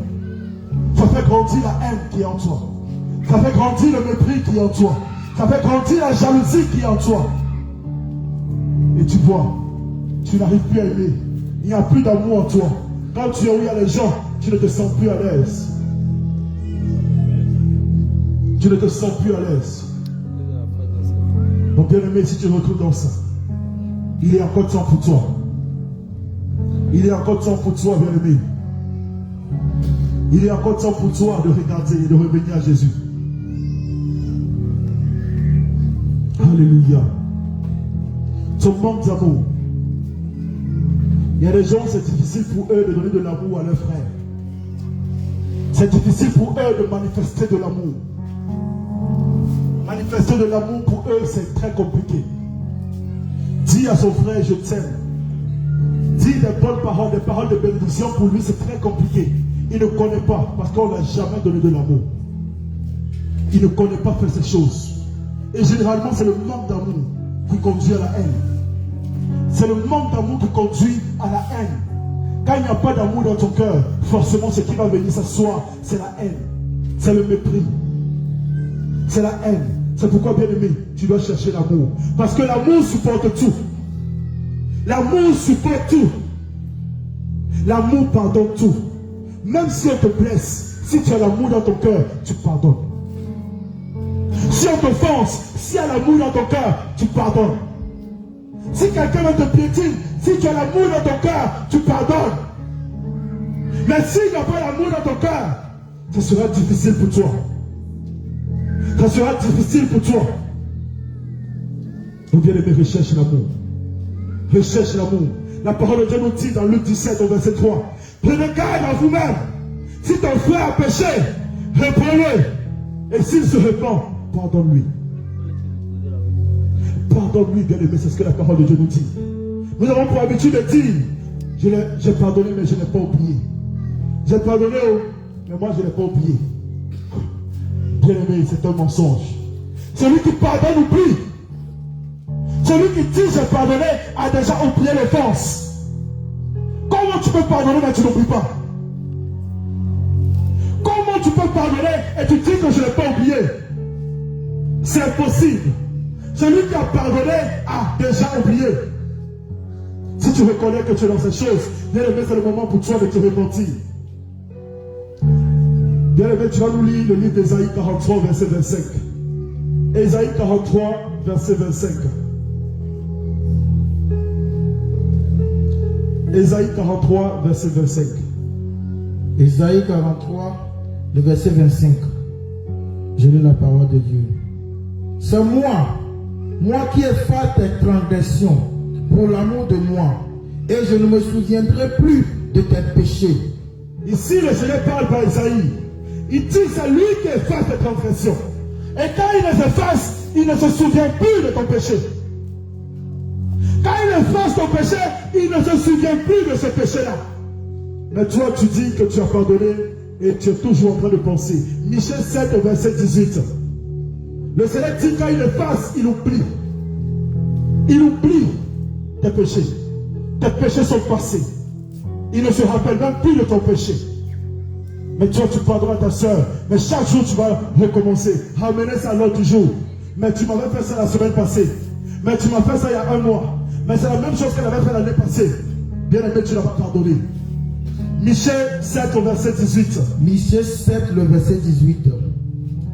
Ça fait grandir la haine qui est en toi. Ça fait grandir le mépris qui est en toi. Ça fait grandir la jalousie qui est en toi. Et tu vois, tu n'arrives plus à aimer. Il n'y a plus d'amour en toi. Quand tu es où il y a les gens, tu ne te sens plus à l'aise. Tu ne te sens plus à l'aise. Donc bien aimé, si tu te retrouves dans ça, il est encore temps pour toi. Il est encore temps pour toi, bien aimé. Il est encore temps pour toi de regarder et de revenir à Jésus. Alléluia. Ton manque d'amour. Il y a des gens, c'est difficile pour eux de donner de l'amour à leurs frères. C'est difficile pour eux de manifester de l'amour. Manifester de l'amour pour eux, c'est très compliqué. Dis à son frère, je t'aime. Dis des bonnes paroles, des paroles de bénédiction, pour lui, c'est très compliqué. Il ne connaît pas, parce qu'on n'a jamais donné de l'amour. Il ne connaît pas faire ces choses. Et généralement, c'est le manque d'amour qui conduit à la haine. C'est le manque d'amour qui conduit à la haine. Quand il n'y a pas d'amour dans ton cœur, forcément, ce qui va venir s'asseoir, c'est la haine. C'est le mépris. C'est la haine. C'est pourquoi, bien aimé, tu dois chercher l'amour. Parce que l'amour supporte tout. L'amour supporte tout. L'amour pardonne tout. Même si on te blesse, si tu as l'amour dans ton cœur, tu pardonnes. Si on t'offense, si tu as l'amour dans ton cœur, tu pardonnes. Si quelqu'un te piétine, si tu as l'amour dans ton cœur, tu pardonnes. Mais s'il n'y a pas l'amour dans ton cœur, ce sera difficile pour toi. Ça sera difficile pour toi. Donc bien aimé, recherche l'amour. Recherche l'amour. La parole de Dieu nous dit dans Luc 17 au verset 3. Prenez garde à vous-même. Si ton frère a péché, reprenez. Et s'il se repent, pardonne-lui. Pardonne-lui, bien aimé, c'est ce que la parole de Dieu nous dit. Nous avons pour habitude de dire, j'ai pardonné, mais je n'ai pas oublié. J'ai pardonné, mais moi je n'ai pas oublié. Bien aimé, c'est un mensonge. Celui qui pardonne oublie. Celui qui dit j'ai pardonné a déjà oublié l'offense. Comment tu peux pardonner mais tu n'oublies pas? Comment tu peux pardonner et tu dis que je n'ai pas oublié? C'est impossible. Celui qui a pardonné a déjà oublié. Si tu reconnais que tu es dans ces choses, bien aimé, c'est le moment pour toi de te repentir. Bien aimé, tu vas nous lire le livre d'Ésaïe 43, verset 25. Ésaïe 43, verset 25. Ésaïe 43, verset 25. Ésaïe 43, le verset 25. Je lis la parole de Dieu. C'est moi qui ai fait tes transgressions pour l'amour de moi, et je ne me souviendrai plus de tes péchés. Ici, le Seigneur parle par Isaïe. Il dit c'est lui qui efface tes transgressions. Et quand il les efface, il ne se souvient plus de ton péché. Quand il efface ton péché, il ne se souvient plus de ce péché-là. Mais toi, tu dis que tu as pardonné et tu es toujours en train de penser. Michée 7 au verset 18. Le Seigneur dit quand il efface, il oublie. Il oublie tes péchés. Tes péchés sont passés. Il ne se rappelle même plus de ton péché. Mais toi, tu pardonnes à ta soeur. Mais chaque jour, tu vas recommencer. Ramener ça à l'ordre du jour. Mais tu m'avais fait ça la semaine passée. Mais tu m'as fait ça il y a un mois. Mais c'est la même chose qu'elle avait fait l'année passée. Bien aimé, tu n'as pas pardonné. Michée 7 au verset 18. Michée 7, le verset 18.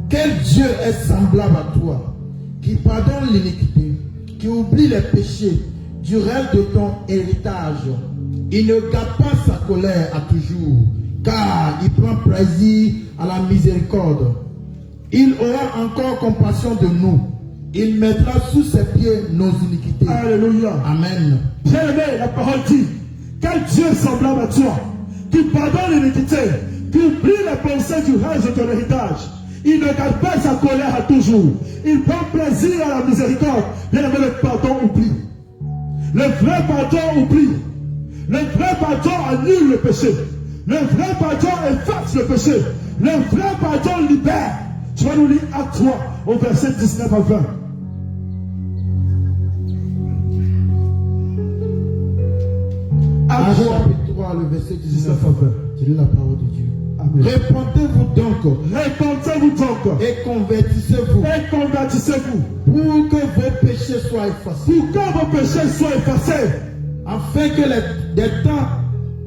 Quel Dieu est semblable à toi, qui pardonne l'iniquité, qui oublie les péchés du reste de ton héritage. Il ne garde pas sa colère à toujours, car il prend plaisir à la miséricorde. Il aura encore compassion de nous. Il mettra sous ses pieds nos iniquités. Alléluia. Amen. Bien aimé, la parole dit, quel Dieu est semblable à toi, qui pardonne l'iniquité, qui oublie les pensées du reste de ton héritage. Il ne garde pas sa colère à toujours. Il prend plaisir à la miséricorde. Bien aimé, le pardon oublie. Le vrai pardon oublie. Le vrai pardon annule le péché. Le vrai pardon efface le péché. Le vrai pardon libère. Tu vas nous lire Acte 3 au verset 19 à 20. Acte Acte 3. chapitre 3, le verset 19 à 20. Je lis la parole de Dieu. Amen. Répentez-vous donc Répentez-vous donc et convertissez-vous et convertissez-vous pour que vos péchés soient effacés, pour que vos péchés soient effacés, afin que des temps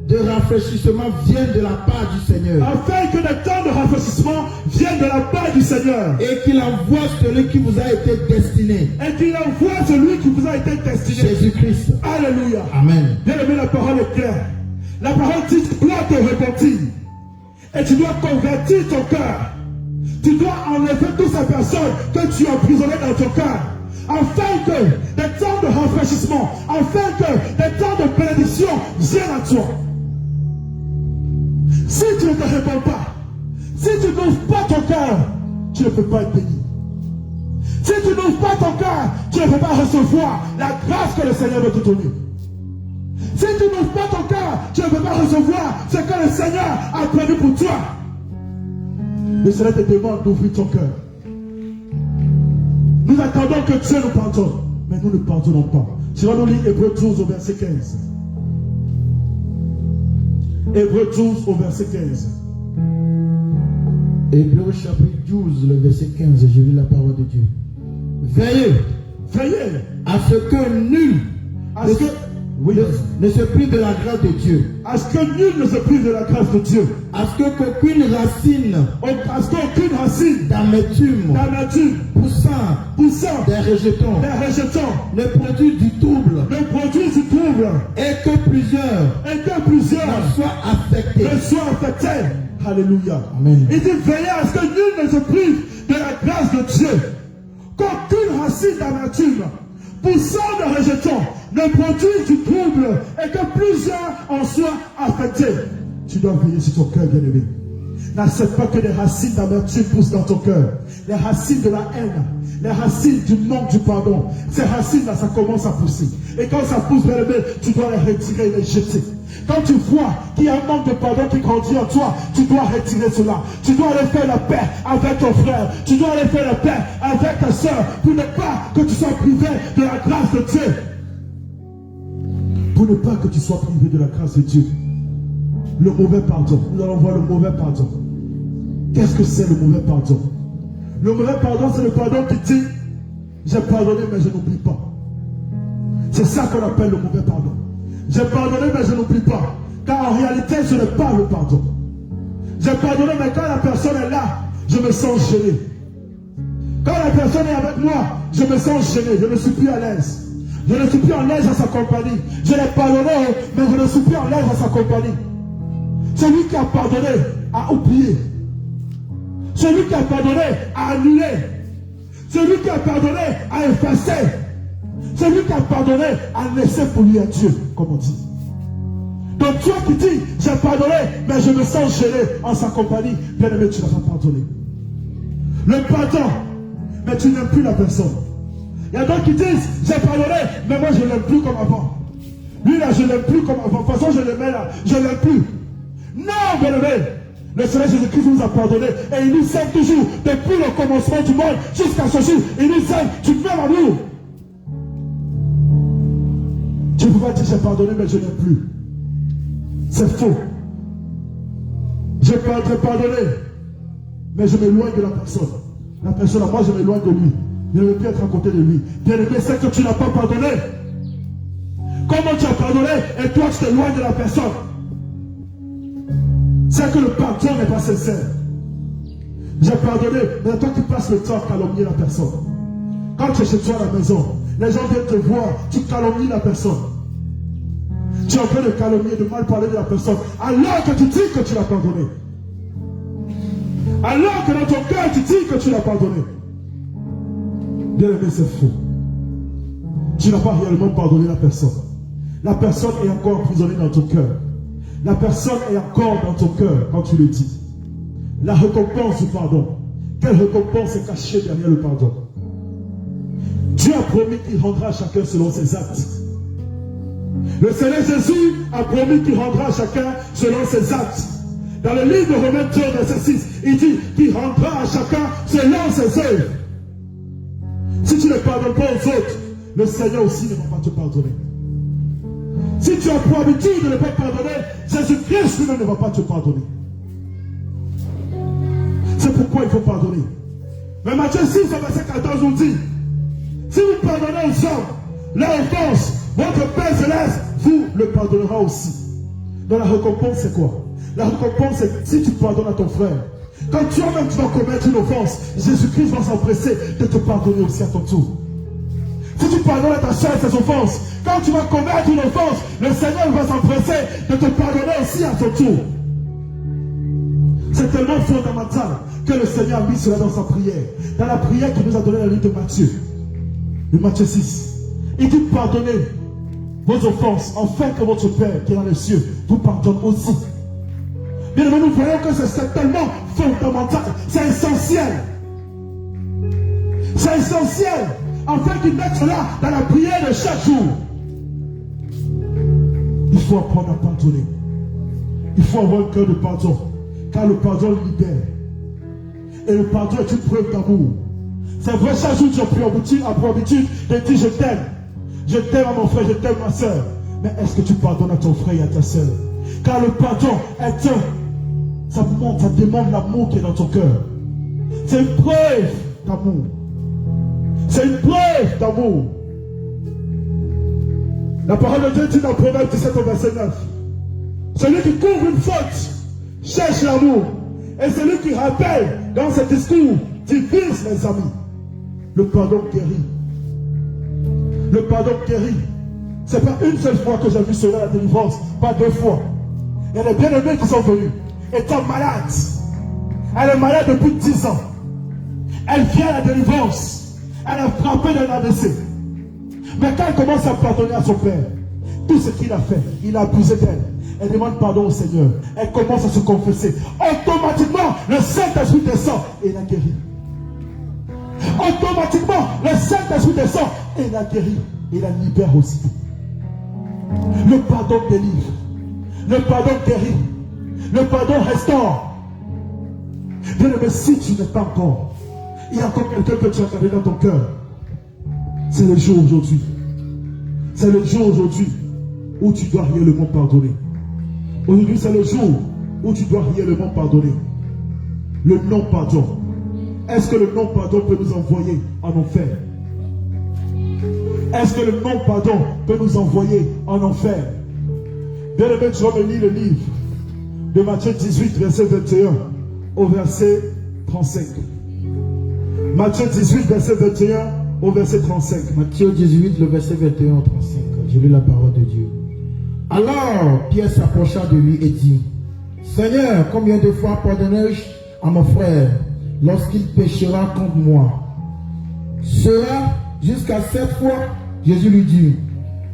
de rafraîchissement viennent de la part du Seigneur, afin que des temps de rafraîchissement viennent de la part du Seigneur et qu'il envoie celui qui vous a été destiné, et qu'il envoie celui qui vous a été destiné. Jésus-Christ. Alléluia. Amen. Bien aimé, la parole est claire. La parole dit que tu dois te repentir et tu dois convertir ton cœur. Tu dois enlever toutes ces personnes que tu as emprisonnées dans ton cœur, afin que des temps de rafraîchissement, afin que des temps de bénédiction viennent à toi. Si tu ne te réponds pas, si tu n'ouvres pas ton cœur, tu ne peux pas être béni. Si tu n'ouvres pas ton cœur, tu ne peux pas recevoir la grâce que le Seigneur veut te donner. Si tu n'ouvres pas ton cœur, tu ne peux pas recevoir ce que le Seigneur a prévu pour toi. Le Seigneur te demande d'ouvrir ton cœur. Nous attendons que Dieu nous pardonne, mais nous ne pardonnons pas. Tu vas nous lire Hébreux 12 au verset 15. Hébreux 12 au verset 15. Hébreux chapitre 12, le verset 15, je lis la parole de Dieu. Veillez à ce que nul ne se prive de la grâce de Dieu. À ce que nul ne se prive de la grâce de Dieu. À ce qu'aucune racine d'amertume poussant des rejetons ne produise du trouble et que plusieurs en soient affectés. Alléluia. Amen. Il dit veillez à ce que nul ne se prive de la grâce de Dieu. Qu'aucune racine d'amertume poussant de rejetons ne produise du trouble et que plusieurs en soient affectés. Tu dois veiller sur ton cœur, bien-aimé. N'accepte pas que des racines d'amertume poussent dans ton cœur. Les racines de la haine, les racines du manque du pardon. Ces racines-là, ça commence à pousser. Et quand ça pousse, bien-aimé, tu dois les retirer et les jeter. Quand tu vois qu'il y a un manque de pardon qui grandit en toi, tu dois retirer cela. Tu dois aller faire la paix avec ton frère. Tu dois aller faire la paix avec ta soeur pour ne pas que tu sois privé de la grâce de Dieu. Pour ne pas que tu sois privé de la grâce de Dieu. Le mauvais pardon. Nous allons voir le mauvais pardon. Qu'est-ce que c'est le mauvais pardon? Le mauvais pardon, c'est le pardon qui dit j'ai pardonné mais je n'oublie pas. C'est ça qu'on appelle le mauvais pardon. J'ai pardonné mais je n'oublie pas. Car en réalité ce n'est pas le pardon. J'ai pardonné mais quand la personne est là, je me sens gêné. Quand la personne est avec moi, je me sens gêné, je ne suis plus à l'aise. Je ne suis plus en l'aise à sa compagnie. Je l'ai pardonné mais je ne suis plus en l'aise à sa compagnie. Celui qui a pardonné a oublié. Celui qui a pardonné a annulé. Celui qui a pardonné a effacé. Celui qui a pardonné a laissé pour lui un Dieu, comme on dit. Donc toi qui dis, j'ai pardonné, mais je me sens gêné en sa compagnie, bien aimé, tu n'as pas pardonné. Le pardon, mais tu n'aimes plus la personne. Il y a d'autres qui disent, j'ai pardonné, mais moi je ne l'aime plus comme avant. Lui là, je ne l'aime plus comme avant. De toute façon, je l'aimais là, je ne l'aime plus. Non, bien aimé. Le Seigneur Jésus-Christ nous a pardonné et il nous aime toujours. Depuis le commencement du monde jusqu'à ce jour, il nous aime du même amour. Tu ne peux pas dire j'ai pardonné mais je n'aime plus. C'est faux. J'ai pardonné mais je m'éloigne de la personne. La personne, moi je m'éloigne de lui. Je ne veux plus être à côté de lui. Bien aimé, c'est que tu n'as pas pardonné. Comment tu as pardonné et toi tu t'éloignes de la personne? C'est que le pardon n'est pas sincère. J'ai pardonné, mais toi tu passes le temps à calomnier la personne. Quand tu es chez toi à la maison, les gens viennent te voir, tu calomnies la personne. Tu es en train de calomnier, de mal parler de la personne, alors que tu dis que tu l'as pardonné. Alors que dans ton cœur tu dis que tu l'as pardonné. Bien aimé, c'est faux. Tu n'as pas réellement pardonné la personne. La personne est encore emprisonnée dans ton cœur. La personne est encore dans ton cœur quand tu le dis. La récompense du pardon. Quelle récompense est cachée derrière le pardon? Dieu a promis qu'il rendra à chacun selon ses actes. Le Seigneur Jésus a promis qu'il rendra à chacun selon ses actes. Dans le livre de Romains 2, verset 6, il dit qu'il rendra à chacun selon ses œuvres. Si tu ne pardonnes pas aux autres, le Seigneur aussi ne va pas te pardonner. Si tu as pour habitude de ne pas pardonner, Jésus-Christ lui-même ne va pas te pardonner. C'est pourquoi il faut pardonner. Mais Matthieu 6, verset 14 nous dit, si vous pardonnez aux hommes leur offense, votre Père Céleste vous le pardonnera aussi. Donc la récompense c'est quoi? La récompense c'est si tu pardonnes à ton frère. Quand toi-même tu vas commettre une offense, Jésus-Christ va s'empresser de te pardonner aussi à ton tour. Si tu pardonnes à ta soeur ses offenses, quand tu vas commettre une offense, le Seigneur va s'empresser de te pardonner aussi à ton tour. C'est tellement fondamental que le Seigneur a mis cela dans sa prière. Dans la prière qu'il nous a donnée dans le livre de Matthieu. De Matthieu 6. Il dit pardonnez vos offenses, afin que votre Père qui est dans les cieux vous pardonne aussi. Bien aimé, nous voyons que c'est tellement fondamental, c'est essentiel. C'est essentiel, afin qu'il mette cela dans la prière de chaque jour. Il faut apprendre à pardonner. Il faut avoir un cœur de pardon, car le pardon libère. Et le pardon est une preuve d'amour. C'est vrai, chaque jour tu as pris habitude de dire je t'aime. Je t'aime à mon frère, je t'aime ma soeur. Mais est-ce que tu pardonnes à ton frère et à ta soeur? Car le pardon est ça demande l'amour qui est dans ton cœur. C'est une preuve d'amour. C'est une preuve d'amour. La parole de Dieu dit dans Proverbe 17 au verset 9. Celui qui couvre une faute cherche l'amour. Et celui qui rappelle dans ses discours divise les amis. Le pardon guérit. Le pardon guérit. Ce n'est pas une seule fois que j'ai vu cela à la délivrance, pas deux fois. Il y a des bien-aimés qui sont venus, étant malades. Elle est malade depuis 10 ans. Elle vient à la délivrance. Elle est frappée d'un AVC. Mais quand elle commence à pardonner à son père, tout ce qu'il a fait, il a abusé d'elle. Elle demande pardon au Seigneur. Elle commence à se confesser. Automatiquement, le Saint-Esprit descend et la guérit. Automatiquement, le Saint-Esprit descend et la guérit. Et la libère aussi. Le pardon délivre. Le pardon guérit. Le pardon restaure. Bien aimé, si tu n'es pas encore, il y a encore quelqu'un que tu as gardé dans ton cœur. C'est le jour aujourd'hui. C'est le jour aujourd'hui où tu dois réellement pardonner. Aujourd'hui, c'est le jour où tu dois réellement pardonner. Le non-pardon. Est-ce que le non-pardon peut nous envoyer en enfer? Est-ce que le non-pardon peut nous envoyer en enfer? Bien aimé, tu vas me lire le livre de Matthieu 18, verset 21 au verset 35. Matthieu 18, verset 21 au verset 35. Matthieu 18, le verset 21 au 35. Je lis la parole de Dieu. Alors Pierre s'approcha de lui et dit, Seigneur, combien de fois pardonnerai-je à mon frère lorsqu'il péchera contre moi? Sera jusqu'à 7 fois? Jésus lui dit,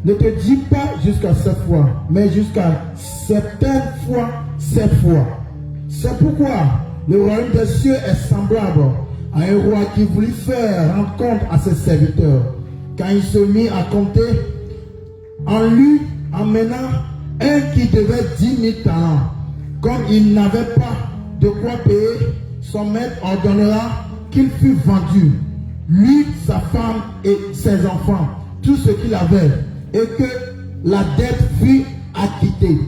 ne te dis pas jusqu'à 7 fois, mais jusqu'à 70 fois 7 fois. C'est pourquoi le royaume des cieux est semblable à un roi qui voulut faire rendre compte à ses serviteurs. Quand il se mit à compter, en lui emmenant un qui devait 10 000 talents. Comme il n'avait pas de quoi payer, son maître ordonnera qu'il fût vendu, lui, sa femme et ses enfants, tout ce qu'il avait, et que la dette fût acquittée.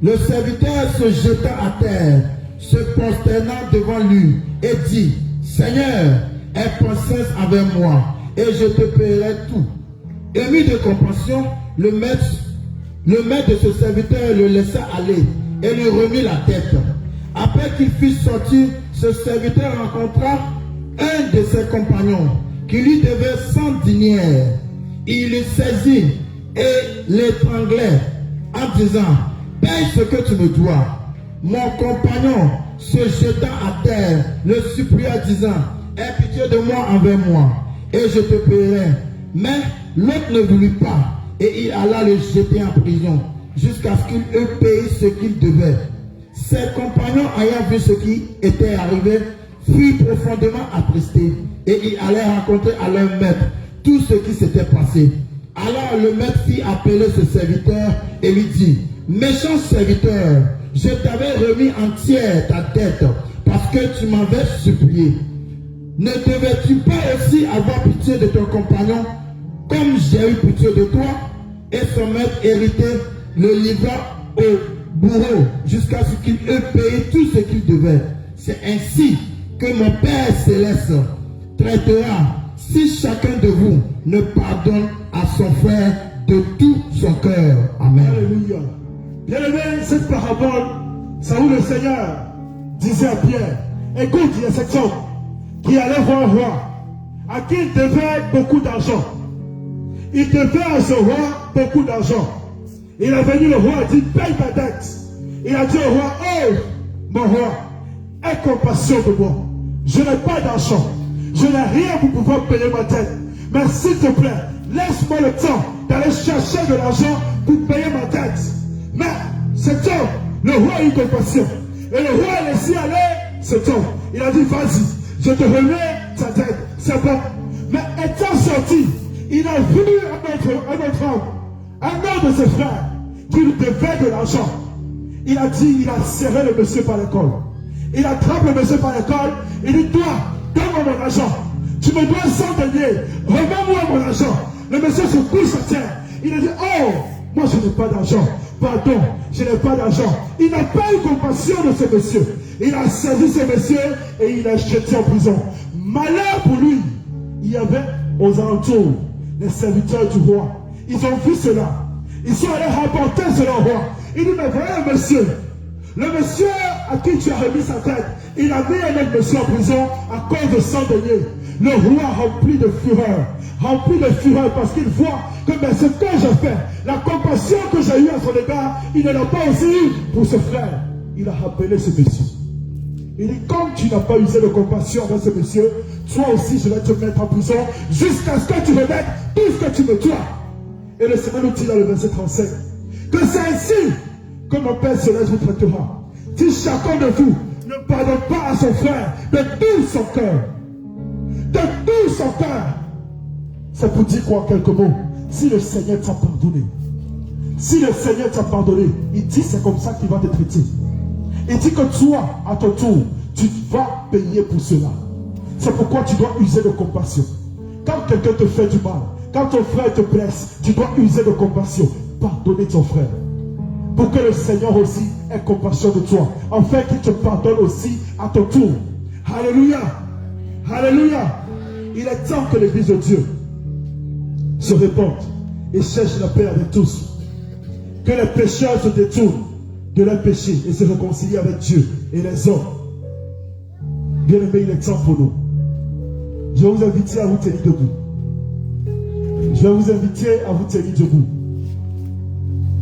Le serviteur se jeta à terre, se prosterna devant lui et dit, Seigneur, aie patience avec moi, et je te paierai tout. Ému de compassion, le maître de ce serviteur le laissa aller et lui remit la tête. Après qu'il fut sorti, ce serviteur rencontra un de ses compagnons qui lui devait 100 deniers. Il le saisit et l'étranglait en disant, paye ce que tu me dois. Mon compagnon se jeta à terre, le supplia disant, aie pitié de moi envers moi, et je te paierai. Mais l'autre ne voulut pas, et il alla le jeter en prison, jusqu'à ce qu'il eût payé ce qu'il devait. Ses compagnons, ayant vu ce qui était arrivé, furent profondément attristés, et ils allèrent raconter à leur maître tout ce qui s'était passé. Alors le maître fit appeler ce serviteur et lui dit, méchant serviteur, je t'avais remis entière ta dette parce que tu m'avais supplié. Ne devais-tu pas aussi avoir pitié de ton compagnon comme j'ai eu pitié de toi? Et son maître hérité le livra au bourreau jusqu'à ce qu'il eût payé tout ce qu'il devait. C'est ainsi que mon Père céleste traitera si chacun de vous ne pardonne à son frère de tout son cœur. Amen. Alléluia. Bien-aimé, cette parabole, ça où le Seigneur disait à Pierre, écoute, il y a cet homme qui allait voir un roi à qui il devait beaucoup d'argent. Il devait à ce roi beaucoup d'argent. Il a venu le roi et dit, paye ta dette. Il a dit au roi, oh, mon roi, aie compassion de moi. Je n'ai pas d'argent. Je n'ai rien pour pouvoir payer ma dette. Mais s'il te plaît, laisse-moi le temps d'aller chercher de l'argent pour payer ma dette. Mais cet homme, le roi a eu compassion. Et le roi a laissé aller cet homme. Il a dit, vas-y, je te remets ta dette. C'est bon. Mais étant sorti, il a vu un autre homme, un de ses frères, qui lui devait de l'argent. Il a dit, il a serré le monsieur par l'école. Il attrape le monsieur par l'école. Il dit, toi, donne-moi mon argent. Tu me dois 100 deniers. Remets-moi mon argent. Le monsieur se couche à terre. Il a dit, oh, moi je n'ai pas d'argent. Pardon, je n'ai pas d'argent. Il n'a pas eu compassion de ce monsieur. Il a saisi ce monsieur et il l'a jeté en prison. Malheur pour lui. Il y avait aux alentours les serviteurs du roi. Ils ont vu cela. Ils sont allés rapporter cela au roi. Il dit, mais voilà le monsieur à qui tu as remis sa tête, il a mis un autre monsieur en prison à cause de 100 deniers. Le roi rempli de fureur parce qu'il voit que mais ce que j'ai fait, la compassion que j'ai eue à son égard, il ne l'a pas aussi eu pour ce frère. Il a rappelé ce monsieur. Il dit, comme tu n'as pas usé de compassion avec ce monsieur, toi aussi je vais te mettre en prison jusqu'à ce que tu remettes tout ce que tu me dois. Et le Seigneur nous dit dans le verset 35 que c'est ainsi que mon Père céleste vous traitera. Si chacun de vous ne pardonne pas à son frère de tout son cœur, de tout son cœur, c'est pour dire quoi en quelques mots? Si le Seigneur t'a pardonné, il dit c'est comme ça qu'il va te traiter. Il dit que toi, à ton tour, tu vas payer pour cela. C'est pourquoi tu dois user de compassion. Quand quelqu'un te fait du mal, quand ton frère te blesse, tu dois user de compassion. Pardonner ton frère. Pour que le Seigneur aussi ait compassion de toi. Afin qu'il te pardonne aussi à ton tour. Alléluia. Alléluia. Il est temps que l'Église de Dieu se répande et cherche la paix avec tous. Que les pécheurs se détournent de leurs péchés et se réconcilient avec Dieu et les hommes. Bien aimé, il est temps pour nous. Je vais vous inviter à vous tenir debout. Je vais vous inviter à vous tenir debout.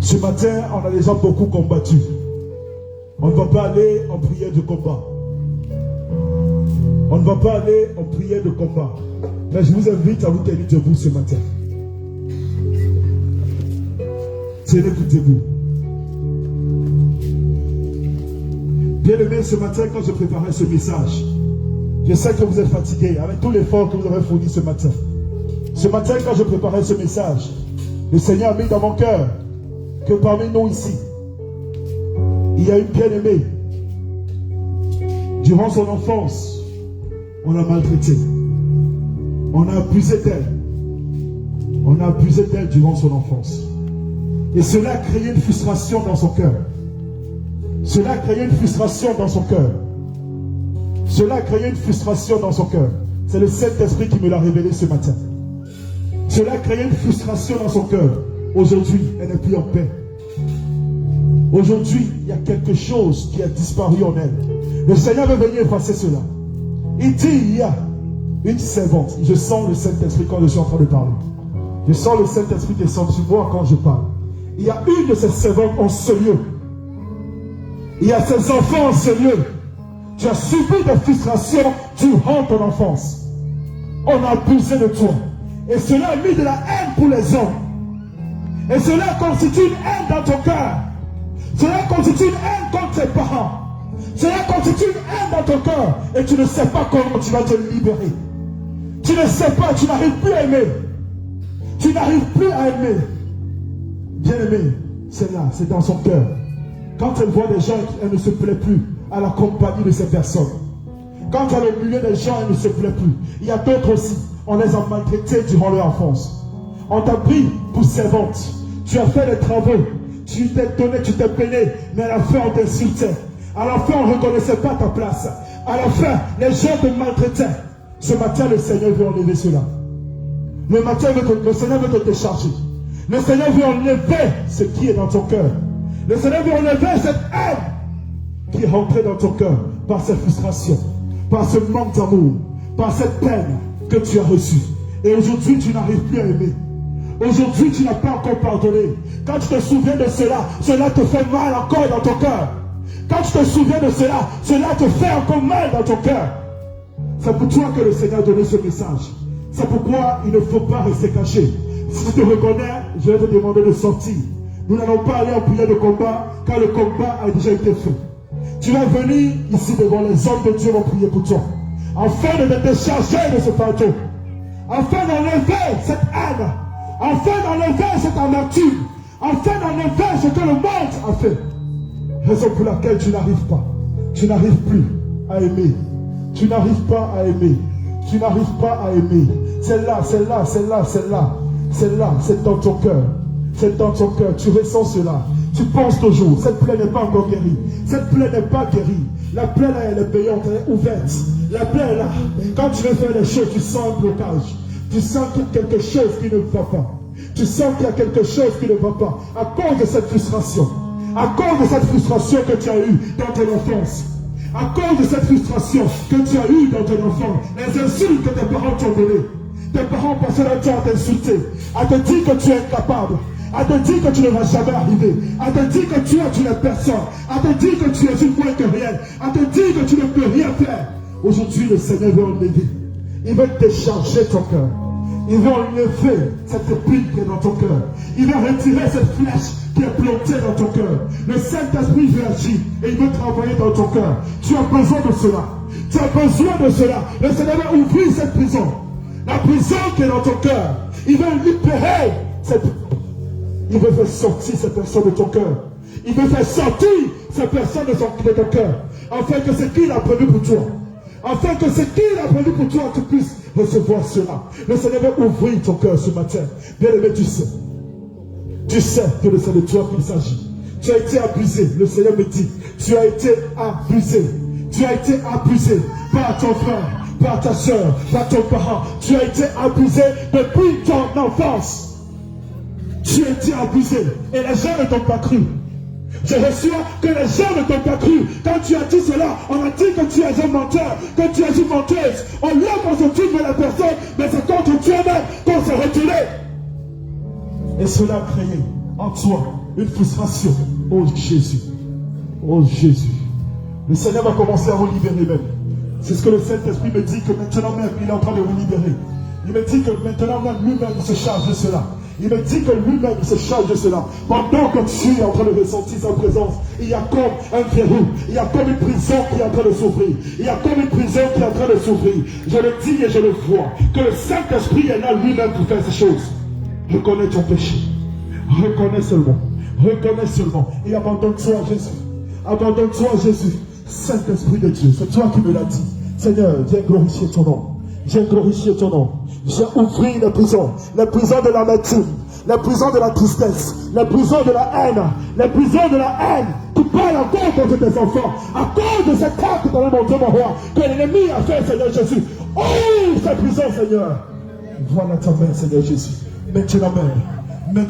Ce matin, on a déjà beaucoup combattu. On ne va pas aller en prière de combat. On ne va pas aller en prière de combat. Mais je vous invite à vous tenir debout ce matin. Tenez-vous debout. Bien-aimés, ce matin, quand je préparais ce message, je sais que vous êtes fatigués avec tout l'effort que vous avez fourni ce matin. Ce matin, quand je préparais ce message, le Seigneur a mis dans mon cœur que parmi nous ici, il y a une bien-aimée. Durant son enfance, on l'a maltraitée. On a abusé d'elle. On a abusé d'elle durant son enfance. Et cela a créé une frustration dans son cœur. Cela a créé une frustration dans son cœur. Cela a créé une frustration dans son cœur. C'est le Saint-Esprit qui me l'a révélé ce matin. Cela a créé une frustration dans son cœur. Aujourd'hui, elle n'est plus en paix. Aujourd'hui, il y a quelque chose qui a disparu en elle. Le Seigneur veut venir effacer cela. Il dit, il y a une servante. Je sens le Saint-Esprit quand je suis en train de parler. Je sens le Saint-Esprit descendre sur moi quand je parle. Il y a une de ces servantes en ce lieu. Il y a ces enfants en ce lieu. Tu as subi des frustrations durant ton enfance. On a abusé de toi. Et cela a mis de la haine pour les hommes. Et cela constitue une haine dans ton cœur. Cela constitue une haine contre tes parents. Cela constitue une haine dans ton cœur. Et tu ne sais pas comment tu vas te libérer. Tu ne sais pas, tu n'arrives plus à aimer. Tu n'arrives plus à aimer. Bien-aimé, c'est là, c'est dans son cœur. Quand elle voit des gens, elle ne se plaît plus à la compagnie de ces personnes. Quand elle est au milieu des gens, elle ne se plaît plus. Il y a d'autres aussi, on les a maltraités durant leur enfance. On t'a pris pour servante. Tu as fait des travaux. Tu t'es donné, tu t'es peiné. Mais à la fin, on t'insultait. À la fin, on ne reconnaissait pas ta place. À la fin, les gens te maltraitaient. Ce matin, le Seigneur veut enlever cela. Le matin, le Seigneur veut te décharger. Le Seigneur veut enlever ce qui est dans ton cœur. Le Seigneur veut enlever cette haine qui est rentrée dans ton cœur par cette frustration, par ce manque d'amour, par cette peine que tu as reçue. Et aujourd'hui, tu n'arrives plus à aimer. Aujourd'hui, tu n'as pas encore pardonné. Quand tu te souviens de cela, cela te fait mal encore dans ton cœur. Quand tu te souviens de cela, cela te fait encore mal dans ton cœur. C'est pour toi que le Seigneur a donné ce message. C'est pourquoi il ne faut pas rester caché. Si tu te reconnais, je vais te demander de sortir. Nous n'allons pas aller en prière de combat, car le combat a déjà été fait. Tu vas venir ici devant les hommes de Dieu vont prier pour toi, afin de te décharger de ce fardeau, afin d'enlever cette haine, afin d'enlever cette amertume, afin d'enlever ce que le monde a fait. Raison pour laquelle tu n'arrives pas. Tu n'arrives plus à aimer. Tu n'arrives pas à aimer. Tu n'arrives pas à aimer. C'est là, c'est là, c'est là, c'est là. C'est là, c'est dans ton cœur. C'est dans ton cœur. Tu ressens cela. Tu penses toujours. Cette plaie n'est pas encore guérie. Cette plaie n'est pas guérie. La plaie là, elle est payante, elle est ouverte. La plaie là, quand tu veux faire les choses, tu sens un blocage. Tu sens qu'il y a quelque chose qui ne va pas. Tu sens qu'il y a quelque chose qui ne va pas. À cause de cette frustration. À cause de cette frustration que tu as eue dans ton enfance. À cause de cette frustration que tu as eue dans ton enfance. Les insultes que tes parents t'ont données. Tes parents passaient leur temps à t'insulter, à te dire que tu es incapable, à te dire que tu ne vas jamais arriver, à te dire que tu n'es personne, à te dire que tu es une moins que rien, à te dire que tu ne peux rien faire. Aujourd'hui, le Seigneur veut enlever. Il veut décharger ton cœur. Il veut enlever cette épine qui est dans ton cœur. Il veut retirer cette flèche qui est plantée dans ton cœur. Le Saint-Esprit veut agir et il veut travailler dans ton cœur. Tu as besoin de cela. Tu as besoin de cela. Le Seigneur va ouvrir cette prison. La prison qui est dans ton cœur. Il veut libérer cette prison. Il veut faire sortir ces personnes de ton cœur. Il veut faire sortir ces personnes de ton cœur. Afin que ce qu'il a prévu pour toi. Afin que ce qu'il a prévu pour toi, tu puisses recevoir cela. Le Seigneur veut ouvrir ton cœur ce matin. Bien-aimé, tu sais. Tu sais que c'est de toi qu'il s'agit. Tu as été abusé. Le Seigneur me dit, tu as été abusé. Tu as été abusé par ton frère, par ta soeur, par ton parent. Tu as été abusé depuis ton enfance. Tu as été abusé et les gens ne t'ont pas cru. Je reçois que les gens ne t'ont pas cru. Quand tu as dit cela, on a dit que tu es un menteur, que tu es une menteuse. On l'a consulté de la personne, mais c'est contre toi-même qu'on s'est retiré. Et cela a créé en toi une frustration. Oh Jésus. Oh Jésus. Le Seigneur va commencer à vous libérer même. C'est ce que le Saint-Esprit me dit que maintenant même, il est en train de vous libérer. Il me dit que maintenant même, lui-même, il se charge de cela. Il me dit que lui-même, il se charge de cela. Pendant que tu es en train de ressentir sa présence, il y a comme un verrou. Il y a comme une prison qui est en train de s'ouvrir. Il y a comme une prison qui est en train de s'ouvrir. Je le dis et je le vois. Que le Saint-Esprit est là lui-même pour faire ces choses. Reconnais ton péché. Reconnais seulement. Reconnais seulement. Et abandonne-toi à Jésus. Abandonne-toi à Jésus. Saint-Esprit de Dieu, c'est toi qui me l'as dit. Seigneur, viens glorifier ton nom. Viens glorifier ton nom. Viens ouvrir les prisons de l'amertume, les prisons de la tristesse, les prisons de la haine, les prisons de la haine qui parlent encore contre tes enfants, à cause de cet acte dans le monde, mon roi, que l'ennemi a fait, Seigneur Jésus. Ouvre ces prisons, Seigneur. Voilà ta main, Seigneur Jésus. Maintenant même,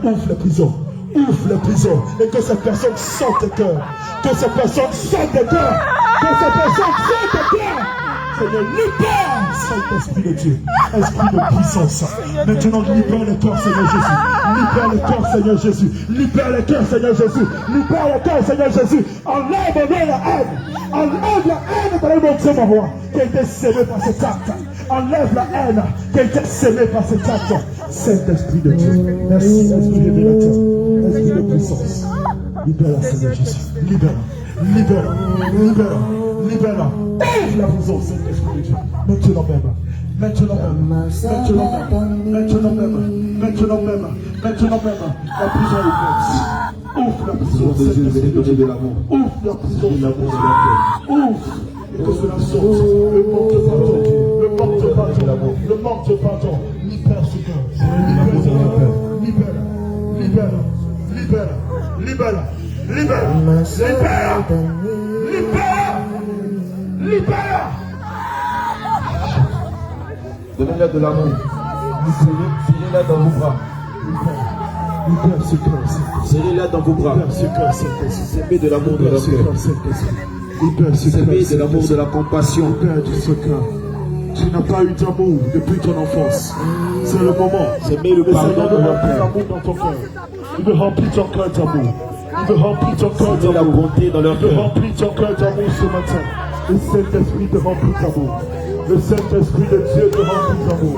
ouvre les prisons. Ouvre les prisons et que ces personnes sortent des cœurs. Que ces personnes sortent des cœurs. Que ces personnes sortent des cœurs. Seigneur, libère, Saint-Esprit de Dieu. Esprit de puissance. Maintenant, libère les cœurs, Seigneur Jésus. Libère les cœurs, Seigneur Jésus. Libère les cœurs, Seigneur Jésus. Libère les cœurs, Seigneur Jésus. Enlève la haine. Enlève la haine dans le monde, mon roi, qui a été sémée par cet acte. Enlève la haine qui a été sémée par cet acte. Saint-Esprit de Dieu. Merci, Esprit révélateur. Esprit de puissance. Libère-la, Seigneur Jésus. Libère-la. Libère-la. Libère-la. Libère-la. Ouvre la prison, Saint-Esprit de Dieu. Maintenant même. Maintenant même. Maintenant même. Maintenant même. Maintenant même. Maintenant même. La prison est ouverte. Ouvre la prison, Saint-Esprit de Dieu. Ouvre la prison, ouvre. Et que cela sorte. Le manque de pardon. Le manque de pardon. Le manque de pardon. Libère ce cœur. Libère ce cœur. Libère. Libère. Libère. Libère. Libère. Libère. Libère. Libère. Donnez-la de l'amour. Serrez-la dans vos bras. Libère ce cœur. Serrez-la dans vos bras. Libère ce cœur. Semez de l'amour de leur cœur. Libère ce cœur. Semez de l'amour, de la compassion. Libère de ce cœur. Tu n'as pas eu d'amour depuis ton enfance. C'est le moment. Semez le pardon de leur cœur. L'amour dans ton cœur. Il veut remplir ton cœur d'amour. Il veut remplir ton cœur Semez la d'amour. bonté dans leur Il veut cœur. remplir ton cœur d'amour ce matin. Le Saint-Esprit te remplit d'amour. Le Saint-Esprit de Dieu te remplit d'amour.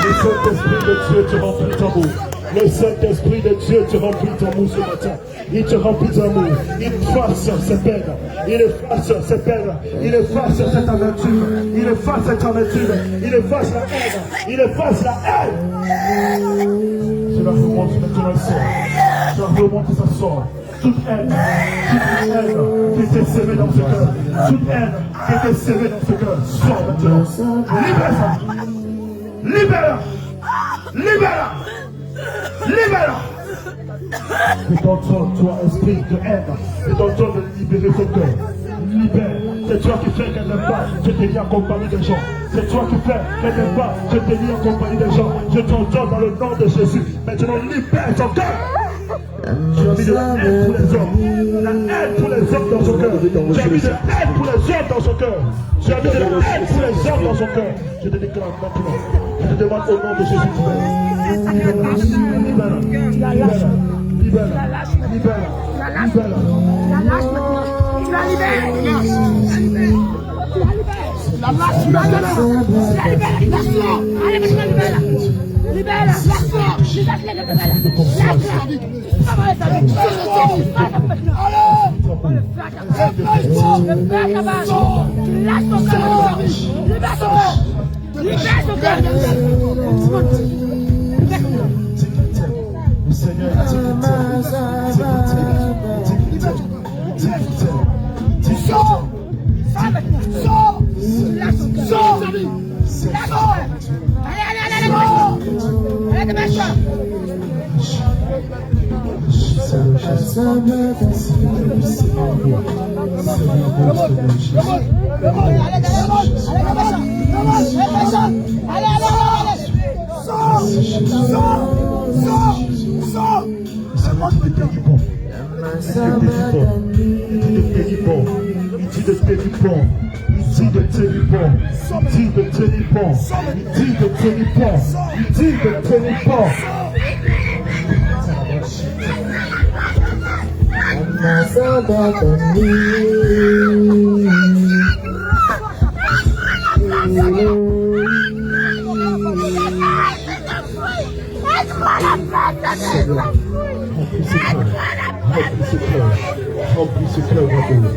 Le Saint-Esprit de Dieu te remplit d'amour. Le Saint-Esprit de Dieu te remplit d'amour ce matin. Il te remplit d'amour. Il efface ses peines. Il efface ses peines. Il efface cette amertume. Il efface cette amertume. Il efface la haine. Il efface la haine. Cela remonte maintenant le sort. Cela remonte et ça sort. Toute haine qui était sémée dans ce cœur. Toute haine qui était sémée dans ce cœur. Sors maintenant. Libère-la. Libère-la. Libère-la. Libère-la. Et t'entends, toi, esprit de haine, et t'entends de libérer ton cœur. Libère. C'est toi qui fais qu'elle n'aime pas, je t'ai mis en compagnie des gens. C'est toi qui fais qu'elle n'aime pas, je t'ai mis en compagnie des gens. Je t'entends dans le nom de Jésus. Maintenant, libère ton cœur. Tu as mis de la haine pour les hommes. La haine pour les hommes dans son cœur. Tu as mis de la haine pour les hommes dans son cœur. Tu as mis de la haine pour les hommes dans son cœur. Je te déclare maintenant. Je te demande au nom de Jésus. Libère-la. Libère-la. Libère-la. Libère-la. Libère-la. La lâche maintenant. Tu la libères. La lâche, tu la libères. Lâche-moi. Allez, maintenant, libère-la. Libère-la. Lâche-moi. Lâche-la. Le Seigneur Remplis ce cœur d'amour.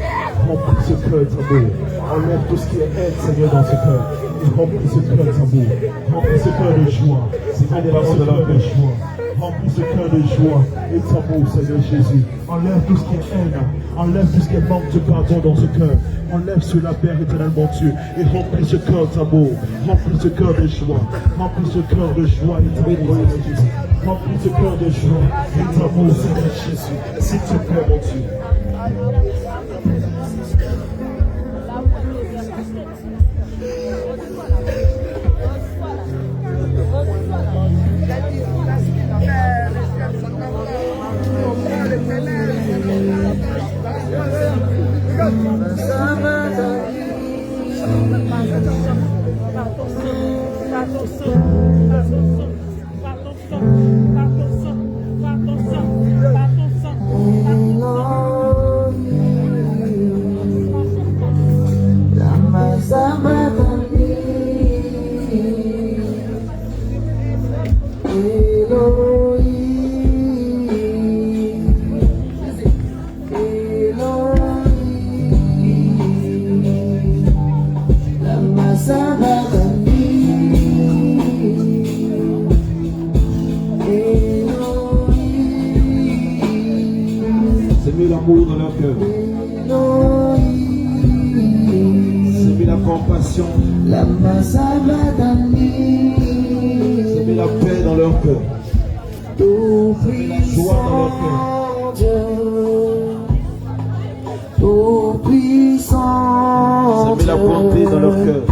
Remplis ce cœur d'amour. Enlève tout ce qui est haine, Seigneur, dans ce cœur. Et remplis ce cœur d'amour. Remplis ce cœur de joie. Remplis ce cœur de joie. Remplis ce cœur de joie et d'amour, Seigneur Jésus. Enlève tout ce qui est haine. Enlève tout ce qui est manque de pardon dans ce cœur. Enlève cela, Père éternellement Dieu. Et remplis ce cœur d'amour. Remplis ce cœur de joie. Remplis ce cœur de joie et d'amour, Seigneur Jésus. Remplis ce cœur de joie et d'amour, Seigneur Jésus. S'il te plaît, mon Dieu. S'aimer l'amour dans leur cœur. S'aimer la compassion. S'aimer la paix dans leur cœur. S'aimer la joie dans leur cœur. S'aimer la bonté dans leur cœur.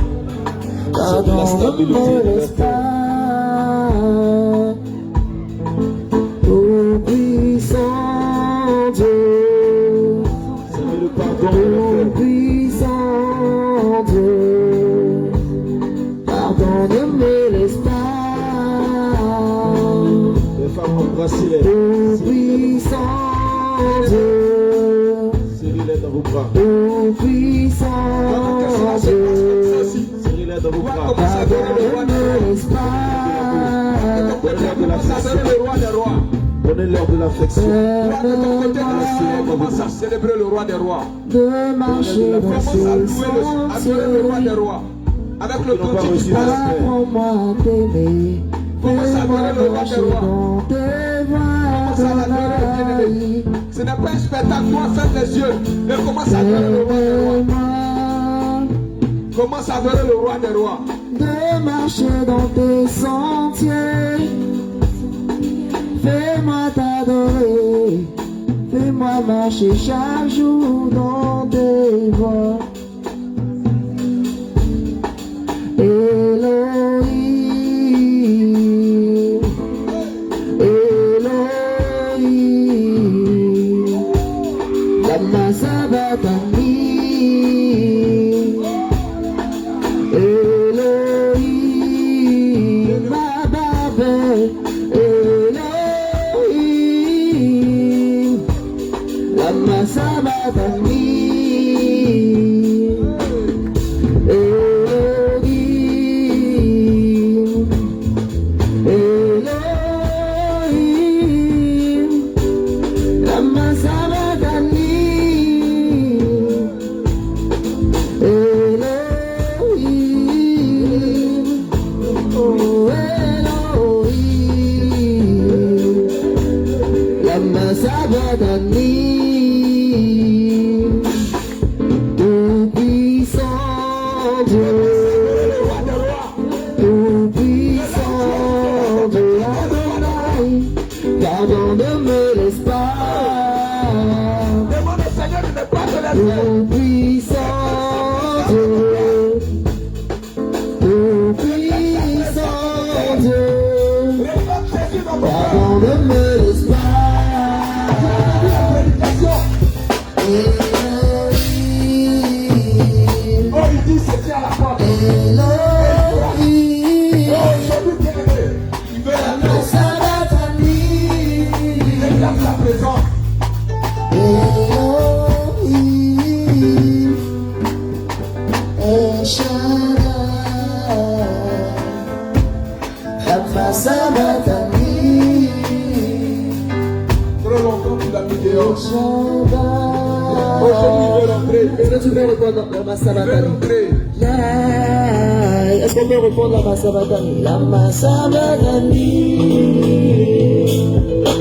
S'aimer la stabilité dans leur cœur. Serrez-les dans vos bras. Serrez-les dans vos bras. Donnez-leur de l'affection. Commence à célébrer le roi des rois. De marcher dans Commence à louer le roi des rois. Avec le ton que tu passes. Apprends-moi à t'aimer. Fais-moi marcher dans tes voies de la vie. Ce n'est pas un spectacle, toi ferme les yeux. Mais commence à adorer le roi des rois. Commence à adorer le roi des rois. De marcher dans tes sentiers. Fais-moi t'adorer. Fais-moi marcher chaque jour dans tes voies. Elohim, Elohim, lama sabachthani. Elohim, Baba, Elohim, lama sabachthani. Pardon, ne me laisse pas. Demande au Seigneur de ne pas te laisser. Tout-puissant Dieu, tout-puissant Dieu, pardon, ne me laisse pas. Elohim, Oh, il dit c'est à la porte. Elohim, Il veut la Lama Sabachthani, la présence. Elohim. Est-ce qu'on peut répondre la Massabadani? La Massabadani.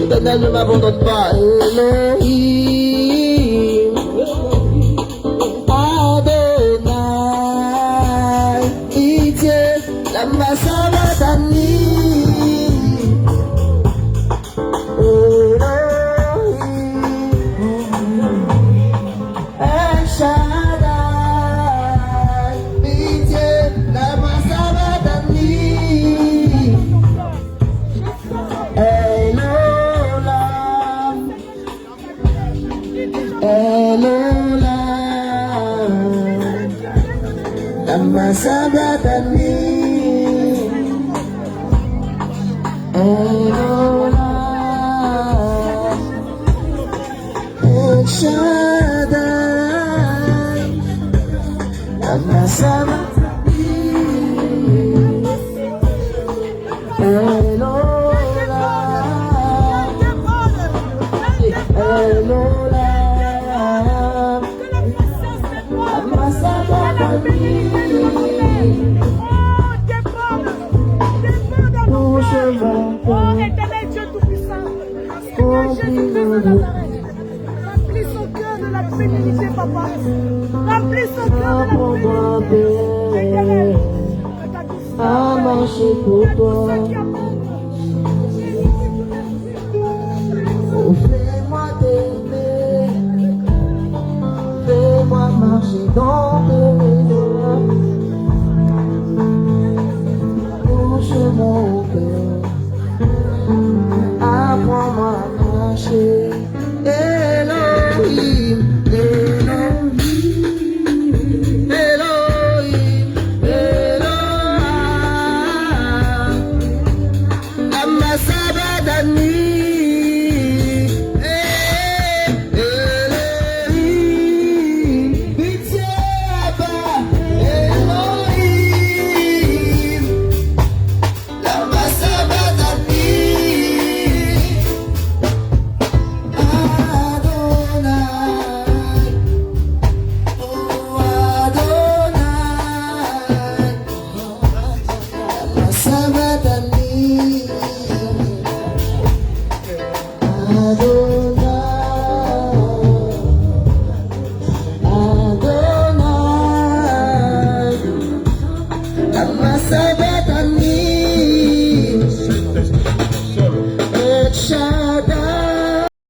L'éternel ne m'abandonne pas. Elohim. Adonai. Itié. La Massabadani. Sabadani, Elola, El Shaddai, Lama Sabadani, Elola, Elola, Lama Sabadani. Oh, éternel Dieu Tout-Puissant, Seigneur Jésus-Christ de Nazareth, remplis son cœur de la bénédiction, papa. Remplis son cœur de la bénédiction, éternel. À marcher pour toi. Fais-moi t'aimer, fais-moi marcher dans tes voies. Touche mon cœur, apprends-moi à marcher. Elohim, Elohim, Elohim, Elohim, Lama Sabadani. Adonai, Adonai,